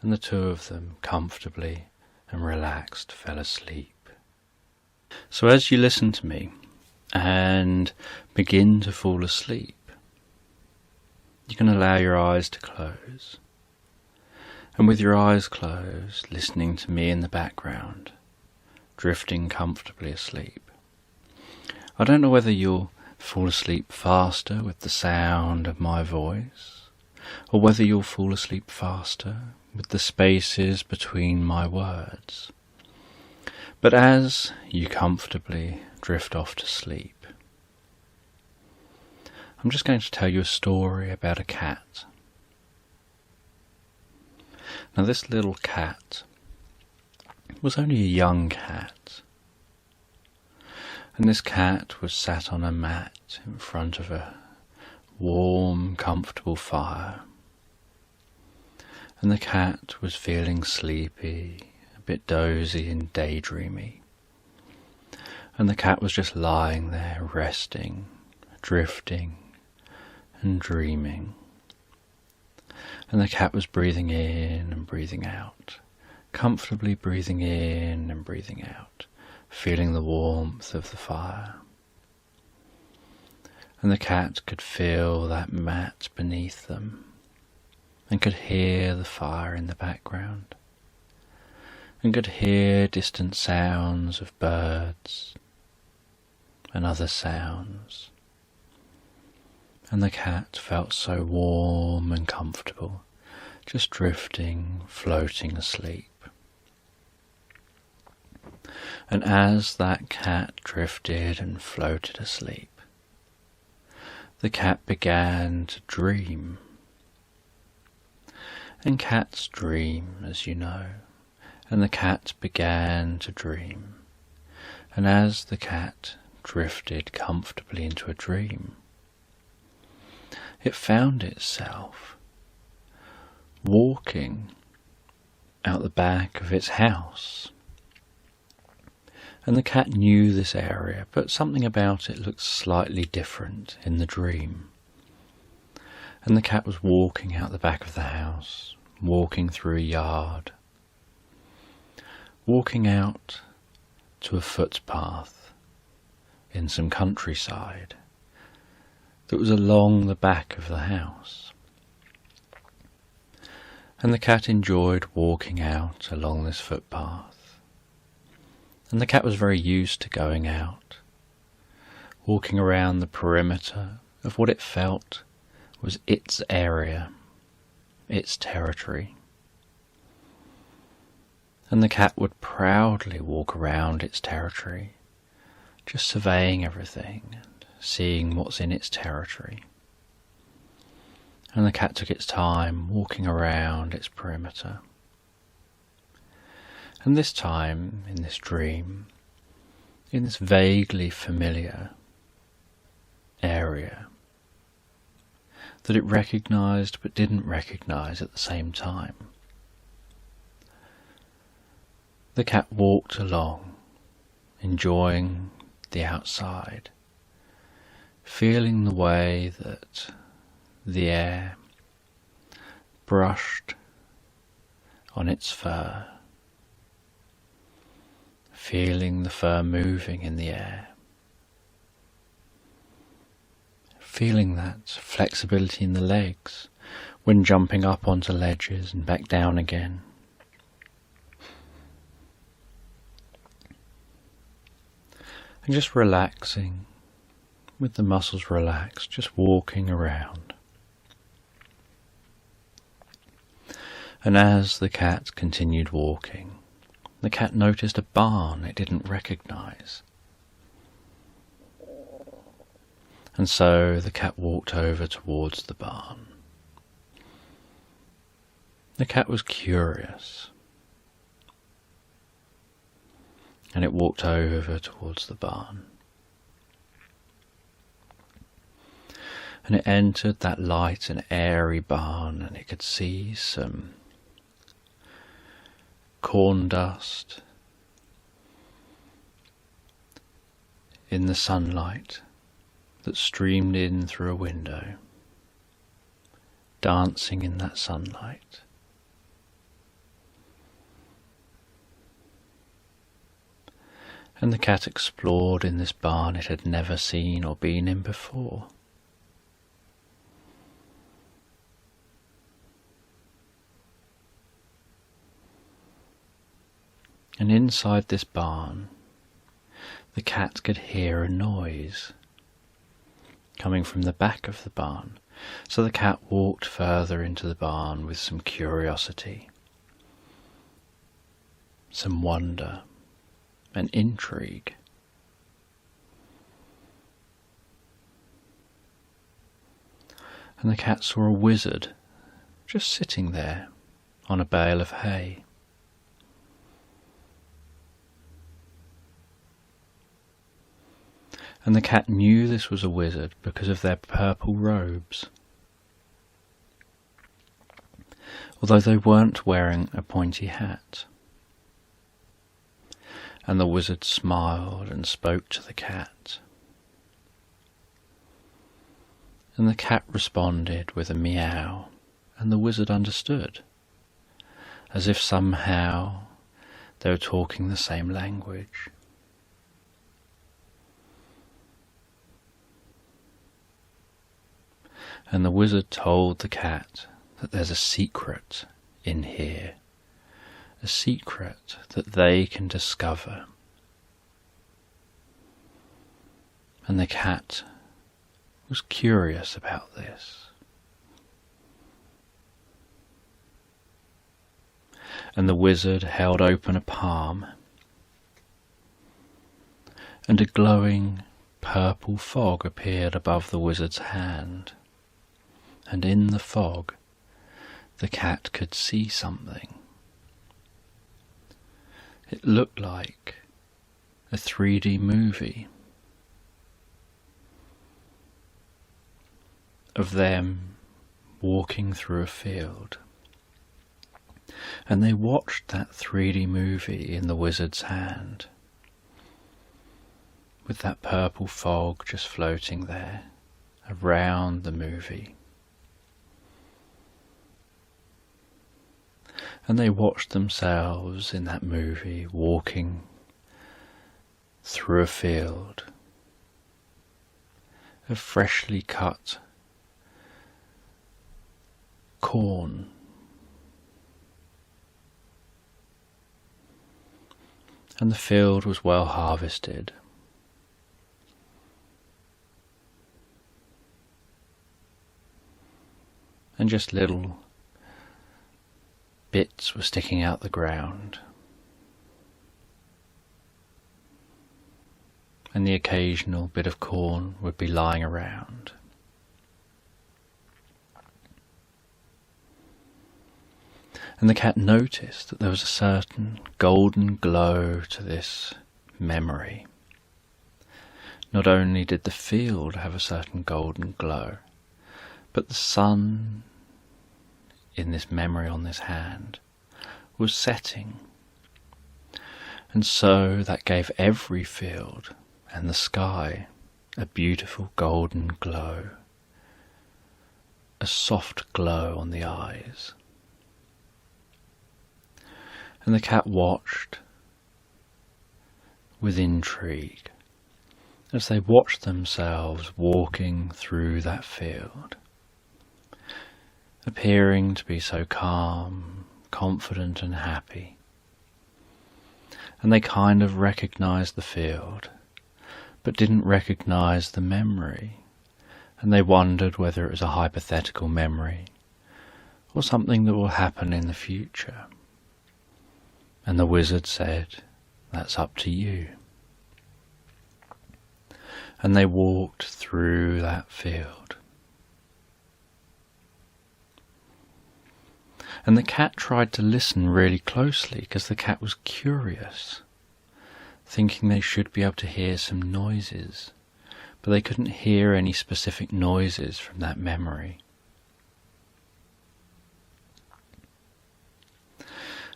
and the two of them comfortably and relaxed fell asleep. So as you listen to me and begin to fall asleep, you can allow your eyes to close, and with your eyes closed, listening to me in the background, drifting comfortably asleep. I don't know whether you'll fall asleep faster with the sound of my voice, or whether you'll fall asleep faster with the spaces between my words. But as you comfortably drift off to sleep, I'm just going to tell you a story about a cat. Now this little cat was only a young cat. And this cat was sat on a mat in front of a warm, comfortable fire. And the cat was feeling sleepy, a bit dozy and daydreamy. And the cat was just lying there, resting, drifting and dreaming. And the cat was breathing in and breathing out, comfortably breathing in and breathing out, feeling the warmth of the fire. And the cat could feel that mat beneath them, and could hear the fire in the background, and could hear distant sounds of birds and other sounds. And the cat felt so warm and comfortable, just drifting, floating asleep. And as that cat drifted and floated asleep, the cat began to dream. And cats dream, as you know, and the cat began to dream. And as the cat drifted comfortably into a dream, it found itself walking out the back of its house. And the cat knew this area, but something about it looked slightly different in the dream. And the cat was walking out the back of the house, walking through a yard, walking out to a footpath in some countryside that was along the back of the house. And the cat enjoyed walking out along this footpath. And the cat was very used to going out, walking around the perimeter of what it felt was its area, its territory. And the cat would proudly walk around its territory, just surveying everything and seeing what's in its territory. And the cat took its time walking around its perimeter. And this time, in this dream, in this vaguely familiar area that it recognized but didn't recognize at the same time, The cat walked along, enjoying the outside, feeling the way that the air brushed on its fur, feeling the fur moving in the air, feeling that flexibility in the legs when jumping up onto ledges and back down again. And just relaxing, with the muscles relaxed, just walking around. And as the cat continued walking, the cat noticed a barn it didn't recognize. And so the cat walked over towards the barn. The cat was curious, and it walked over towards the barn. And it entered that light and airy barn, and it could see some corn dust in the sunlight that streamed in through a window, dancing in that sunlight. And the cat explored in this barn it had never seen or been in before. And inside this barn, the cat could hear a noise coming from the back of the barn. So the cat walked further into the barn with some curiosity, some wonder, and intrigue. And the cat saw a wizard just sitting there on a bale of hay. And the cat knew this was a wizard because of their purple robes, although they weren't wearing a pointy hat. And the wizard smiled and spoke to the cat. And the cat responded with a meow, and the wizard understood, as if somehow they were talking the same language. And the wizard told the cat that there's a secret in here, a secret that they can discover. And the cat was curious about this. And the wizard held open a palm, and a glowing purple fog appeared above the wizard's hand. And in the fog, the cat could see something. It looked like a 3D movie of them walking through a field. And they watched that 3D movie in the wizard's hand, with that purple fog just floating there around the movie. And they watched themselves in that movie walking through a field of freshly cut corn. And the field was well harvested. And just little bits were sticking out the ground, and the occasional bit of corn would be lying around. And the cat noticed that there was a certain golden glow to this memory. Not only did the field have a certain golden glow, but the sun in this memory on this hand was setting, And so that gave every field and the sky a beautiful golden glow, a soft glow on the eyes. And the cat watched with intrigue as they watched themselves walking through that field, appearing to be so calm, confident and happy. And they kind of recognized the field, but didn't recognize the memory, and they wondered whether it was a hypothetical memory or something that will happen in the future. And the wizard said, "That's up to you." And they walked through that field. And the cat tried to listen really closely because the cat was curious, thinking they should be able to hear some noises, but they couldn't hear any specific noises from that memory.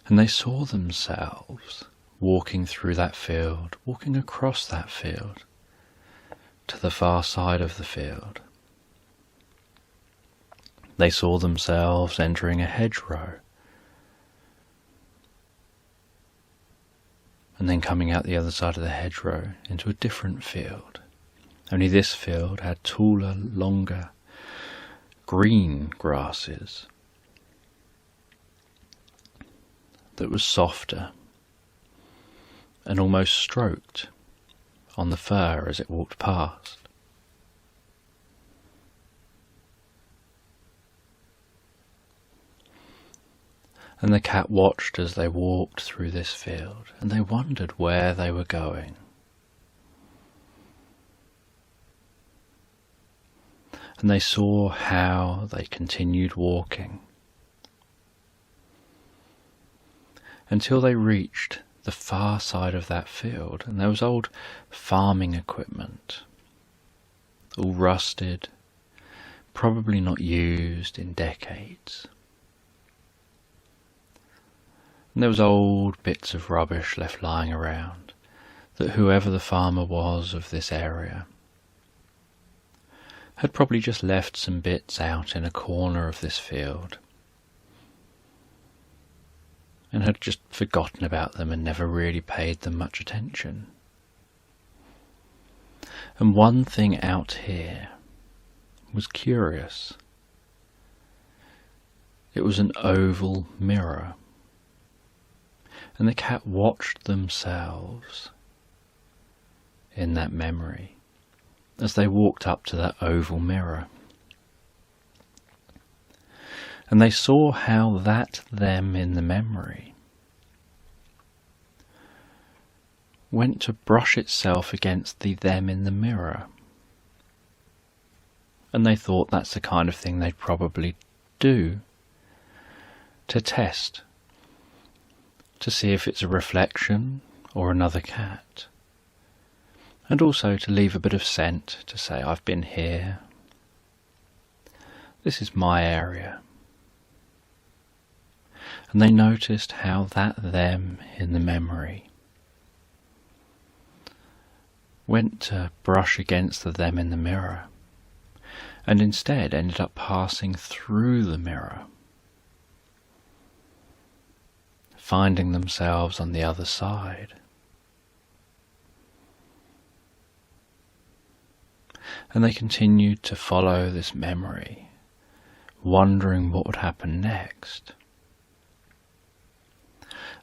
And they saw themselves walking through that field, walking across that field, to the far side of the field. They saw themselves entering a hedgerow, and then coming out the other side of the hedgerow into a different field. Only this field had taller, longer, green grasses that was softer and almost stroked on the fur as it walked past. And the cat watched as they walked through this field, and they wondered where they were going. And they saw how they continued walking until they reached the far side of that field, and there was old farming equipment, all rusted, probably not used in decades. And there was old bits of rubbish left lying around that whoever the farmer was of this area had probably just left some bits out in a corner of this field and had just forgotten about them and never really paid them much attention. And one thing out here was curious. It was an oval mirror, and the cat watched themselves in that memory as they walked up to that oval mirror. And they saw how that them in the memory went to brush itself against the them in the mirror. And they thought that's the kind of thing they'd probably do to test, to see if it's a reflection or another cat. And also to leave a bit of scent to say, I've been here. This is my area. And they noticed how that them in the memory went to brush against the them in the mirror, and instead ended up passing through the mirror, finding themselves on the other side. And they continued to follow this memory, wondering what would happen next.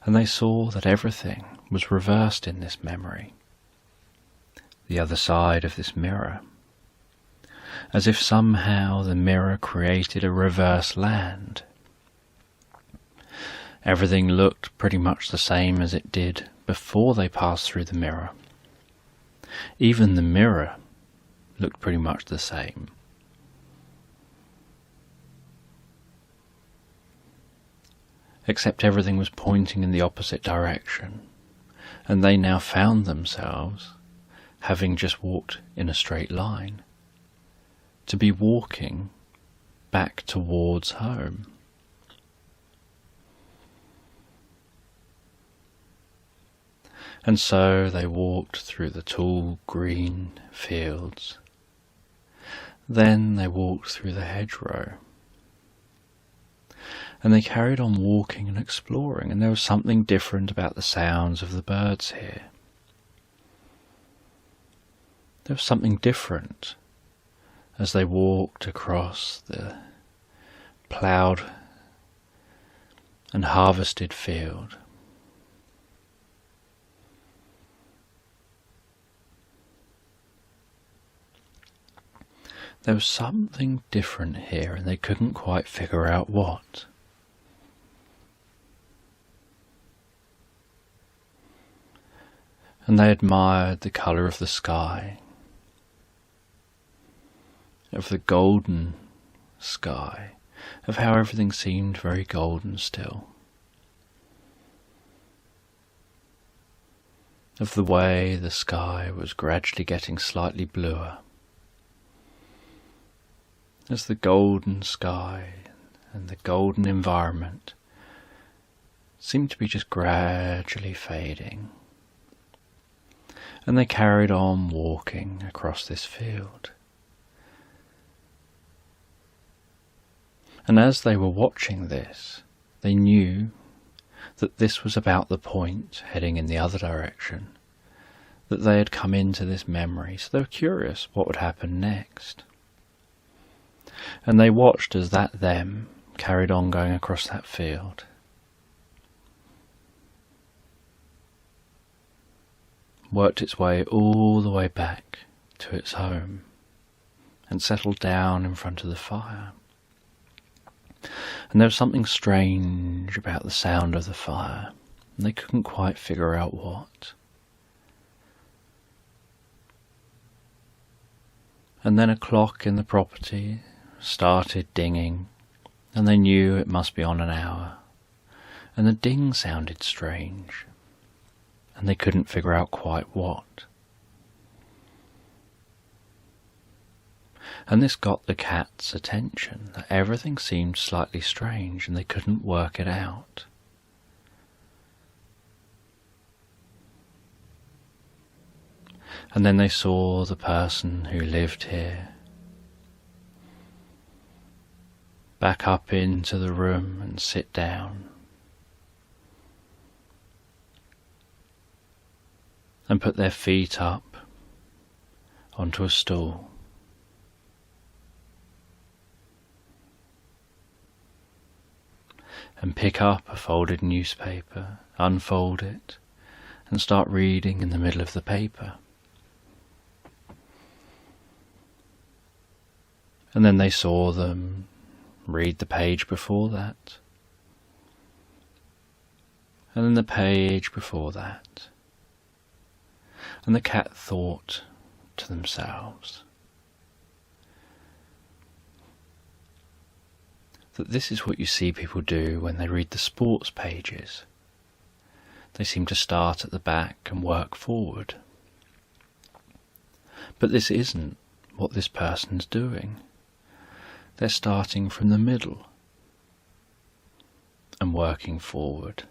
And they saw that everything was reversed in this memory, the other side of this mirror, as if somehow the mirror created a reverse land. Everything looked pretty much the same as it did before they passed through the mirror. Even the mirror looked pretty much the same. Except everything was pointing in the opposite direction, and they now found themselves, having just walked in a straight line, to be walking back towards home. And so they walked through the tall green fields. Then they walked through the hedgerow. And they carried on walking and exploring, and there was something different about the sounds of the birds here. There was something different as they walked across the ploughed and harvested field. There was something different here, and they couldn't quite figure out what. And they admired the colour of the sky, of the golden sky, of how everything seemed very golden still, of the way the sky was gradually getting slightly bluer, as the golden sky and the golden environment seemed to be just gradually fading. And they carried on walking across this field. And as they were watching this, they knew that this was about the point heading in the other direction, that they had come into this memory, so they were curious what would happen next. And they watched as that them carried on going across that field. Worked its way all the way back to its home and settled down in front of the fire. And there was something strange about the sound of the fire, and they couldn't quite figure out what. And then a clock in the property started dinging, and they knew it must be on an hour, and the ding sounded strange, and they couldn't figure out quite what. And this got the cat's attention, that everything seemed slightly strange and they couldn't work it out. And then they saw the person who lived here back up into the room and sit down and put their feet up onto a stool. And pick up a folded newspaper, unfold it, and start reading in the middle of the paper. And then they saw them read the page before that, and then the page before that. And the cat thought to themselves that this is what you see people do when they read the sports pages. They seem to start at the back and work forward. But this isn't what this person's doing. They're starting from the middle and working forward.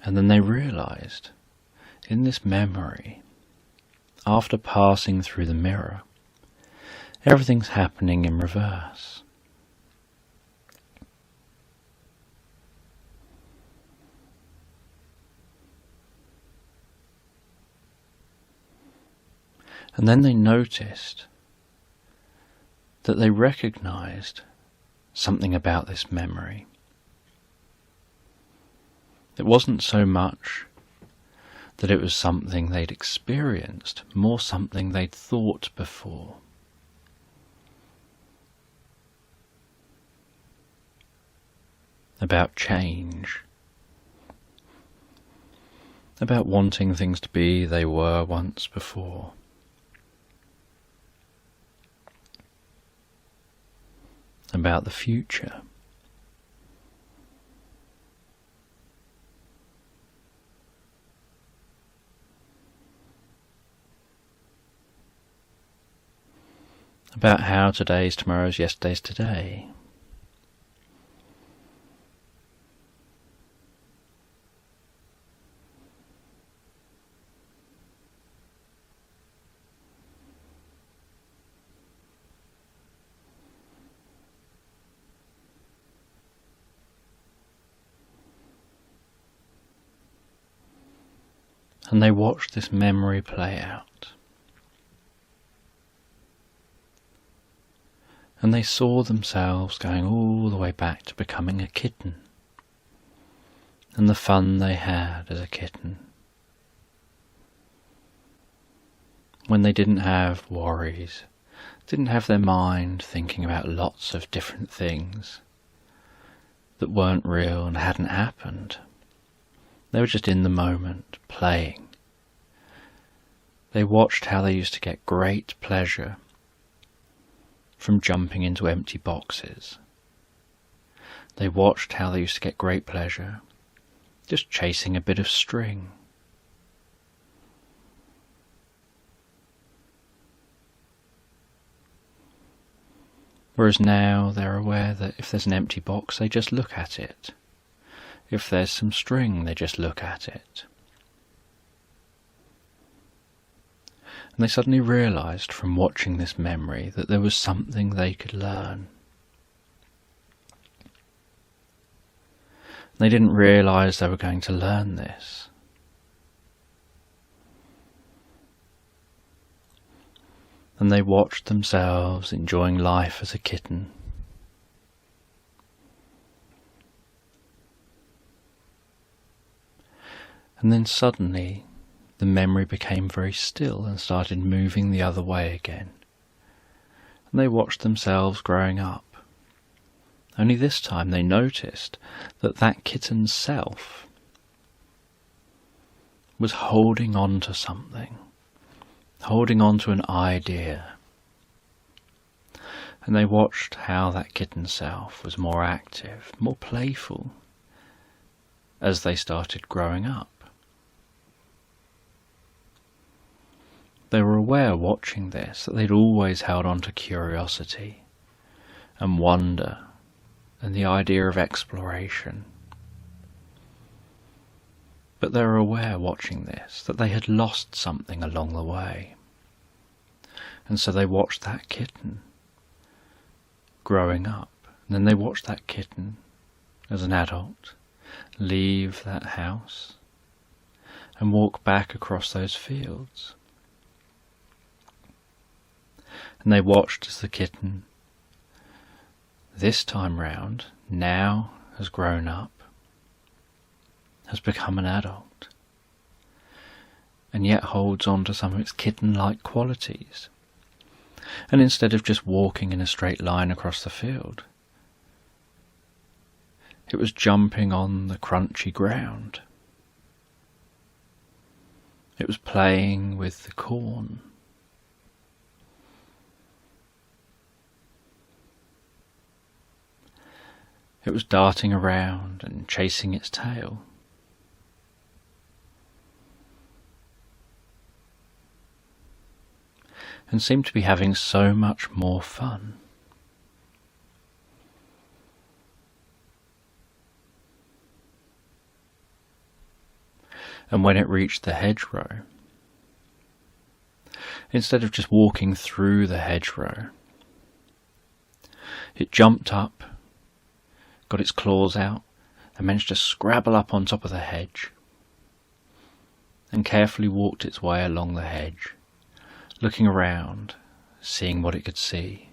And then they realized, in this memory, after passing through the mirror, everything's happening in reverse. And then they noticed that they recognized something about this memory. It wasn't so much that it was something they'd experienced, more something they'd thought before. About change, about wanting things to be they were once before. About the future. About how today's tomorrow's yesterday's today. And they watched this memory play out. And they saw themselves going all the way back to becoming a kitten, and the fun they had as a kitten, when they didn't have worries, didn't have their mind thinking about lots of different things that weren't real and hadn't happened. They were just in the moment, playing. They watched how they used to get great pleasure from jumping into empty boxes. They watched how they used to get great pleasure just chasing a bit of string. Whereas now they're aware that if there's an empty box, they just look at it. If there's some string, they just look at it. And they suddenly realised from watching this memory that there was something they could learn. They didn't realise they were going to learn this. And they watched themselves enjoying life as a kitten. And then suddenly the memory became very still and started moving the other way again. And they watched themselves growing up. Only this time they noticed that that kitten's self was holding on to something, holding on to an idea. And they watched how that kitten self was more active, more playful, as they started growing up. They were aware watching this that they'd always held on to curiosity and wonder and the idea of exploration. But they were aware watching this that they had lost something along the way. And so they watched that kitten growing up. And then they watched that kitten as an adult leave that house and walk back across those fields. And they watched as the kitten, this time round, now has grown up, has become an adult, and yet holds on to some of its kitten-like qualities. And instead of just walking in a straight line across the field, it was jumping on the crunchy ground. It was playing with the corn. It was darting around and chasing its tail. And seemed to be having so much more fun. And when it reached the hedgerow, instead of just walking through the hedgerow, it jumped up, got its claws out, and managed to scrabble up on top of the hedge, and carefully walked its way along the hedge, looking around, seeing what it could see,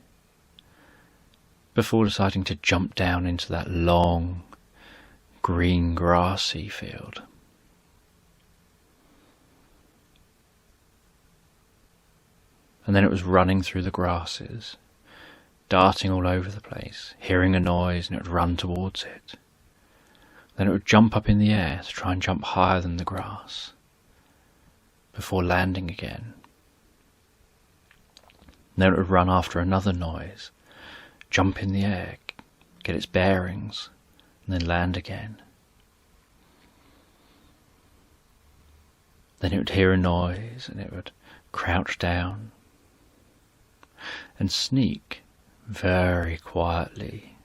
before deciding to jump down into that long, green grassy field. And then it was running through the grasses, darting all over the place, hearing a noise, and it would run towards it. Then it would jump up in the air to try and jump higher than the grass, before landing again. Then it would run after another noise, jump in the air, get its bearings, and then land again. Then it would hear a noise, and it would crouch down and sneak very quietly,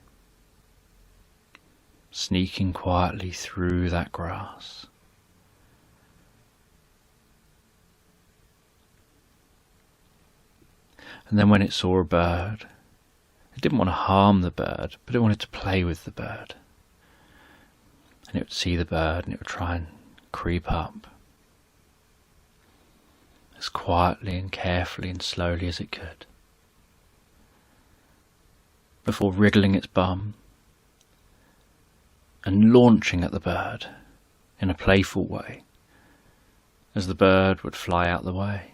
sneaking quietly through that grass. And then when it saw a bird, it didn't want to harm the bird, but it wanted to play with the bird. And it would see the bird and it would try and creep up as quietly and carefully and slowly as it could, before wriggling its bum and launching at the bird in a playful way, as the bird would fly out the way.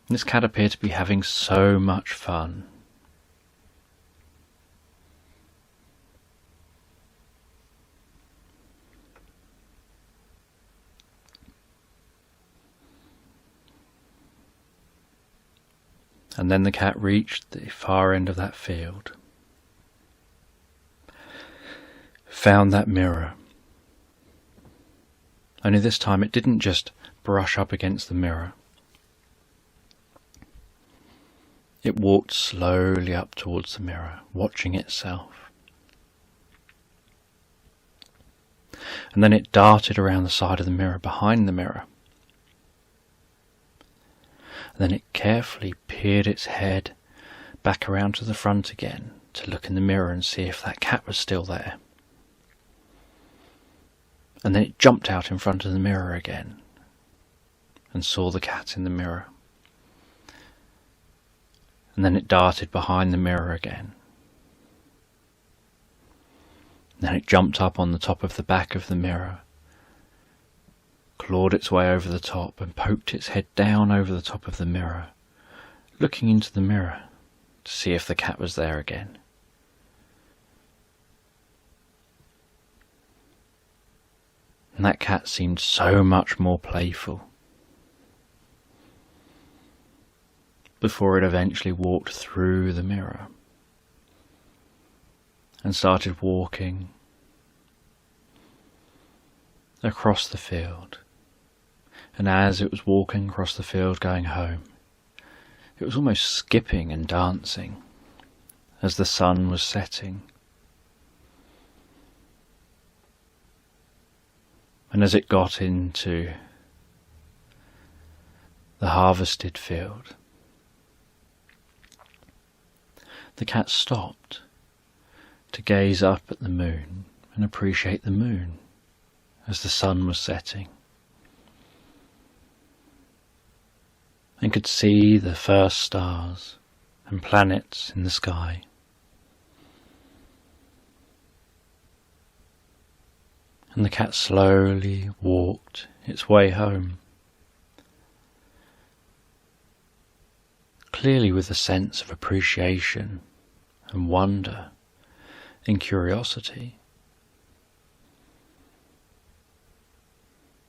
This cat appeared to be having so much fun. And then the cat reached the far end of that field, found that mirror. Only this time it didn't just brush up against the mirror. It walked slowly up towards the mirror, watching itself. And then it darted around the side of the mirror, behind the mirror. Then it carefully peered its head back around to the front again to look in the mirror and see if that cat was still there. And then it jumped out in front of the mirror again and saw the cat in the mirror. And then it darted behind the mirror again. Then it jumped up on the top of the back of the mirror, clawed its way over the top and poked its head down over the top of the mirror, looking into the mirror to see if the cat was there again. And that cat seemed so much more playful, before it eventually walked through the mirror and started walking across the field. And as it was walking across the field going home, it was almost skipping and dancing as the sun was setting. And as it got into the harvested field, the cat stopped to gaze up at the moon and appreciate the moon as the sun was setting, and could see the first stars and planets in the sky. And the cat slowly walked its way home, clearly with a sense of appreciation and wonder and curiosity,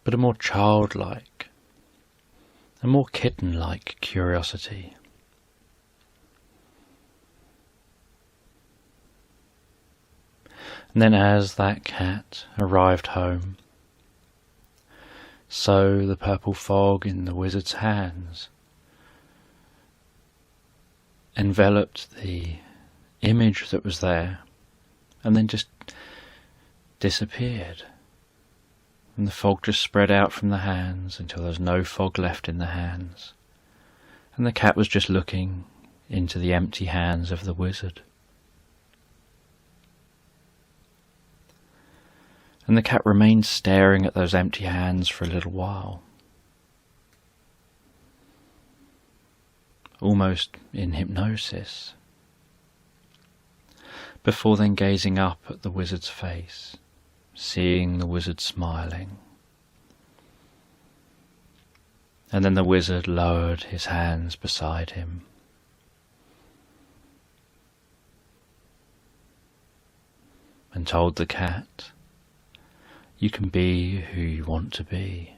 but a more childlike, a more kitten-like curiosity. And then as that cat arrived home, so the purple fog in the wizard's hands enveloped the image that was there and then just disappeared. And the fog just spread out from the hands until there was no fog left in the hands. And the cat was just looking into the empty hands of the wizard. And the cat remained staring at those empty hands for a little while, almost in hypnosis, before then gazing up at the wizard's face, seeing the wizard smiling. And then the wizard lowered his hands beside him, and told the cat, "You can be who you want to be.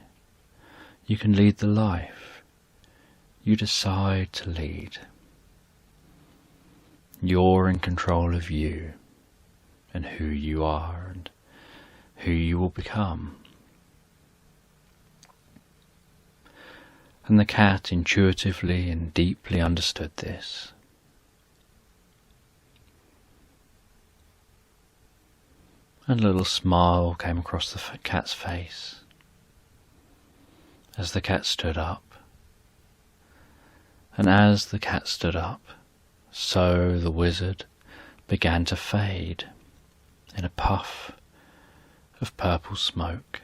You can lead the life you decide to lead. You're in control of you and who you are and who you will become." And the cat intuitively and deeply understood this. And a little smile came across the cat's face as the cat stood up. And as the cat stood up, so the wizard began to fade in a puff of purple smoke.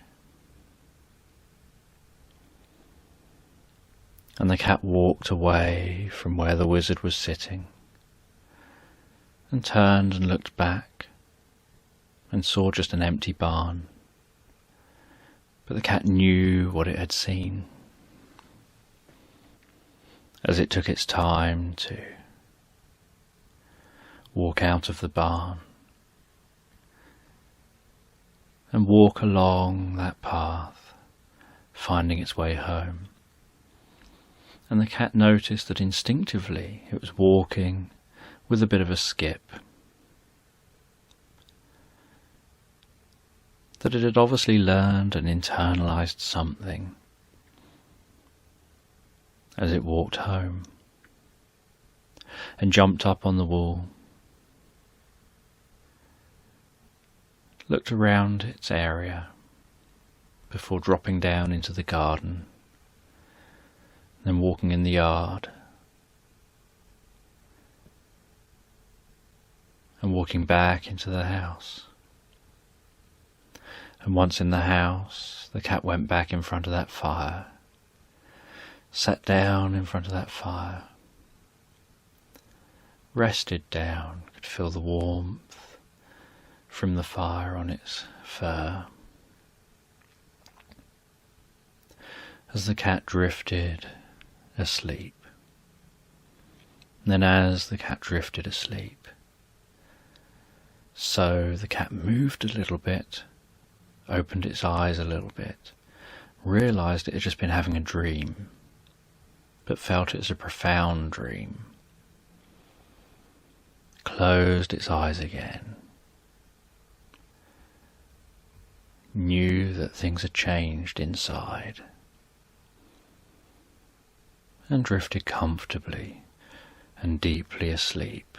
And the cat walked away from where the wizard was sitting, and turned and looked back, and saw just an empty barn. But the cat knew what it had seen. As it took its time to walk out of the barn and walk along that path, finding its way home. And the cat noticed that instinctively it was walking with a bit of a skip. That it had obviously learned and internalized something as it walked home, and jumped up on the wall, looked around its area before dropping down into the garden, then walking in the yard, and walking back into the house. And once in the house, the cat went back in front of that fire, sat down in front of that fire, rested down, could feel the warmth from the fire on its fur. As the cat drifted asleep. And then as the cat drifted asleep, so the cat moved a little bit, opened its eyes a little bit, realised it had just been having a dream, but felt it as a profound dream, closed its eyes again, knew that things had changed inside, and drifted comfortably and deeply asleep.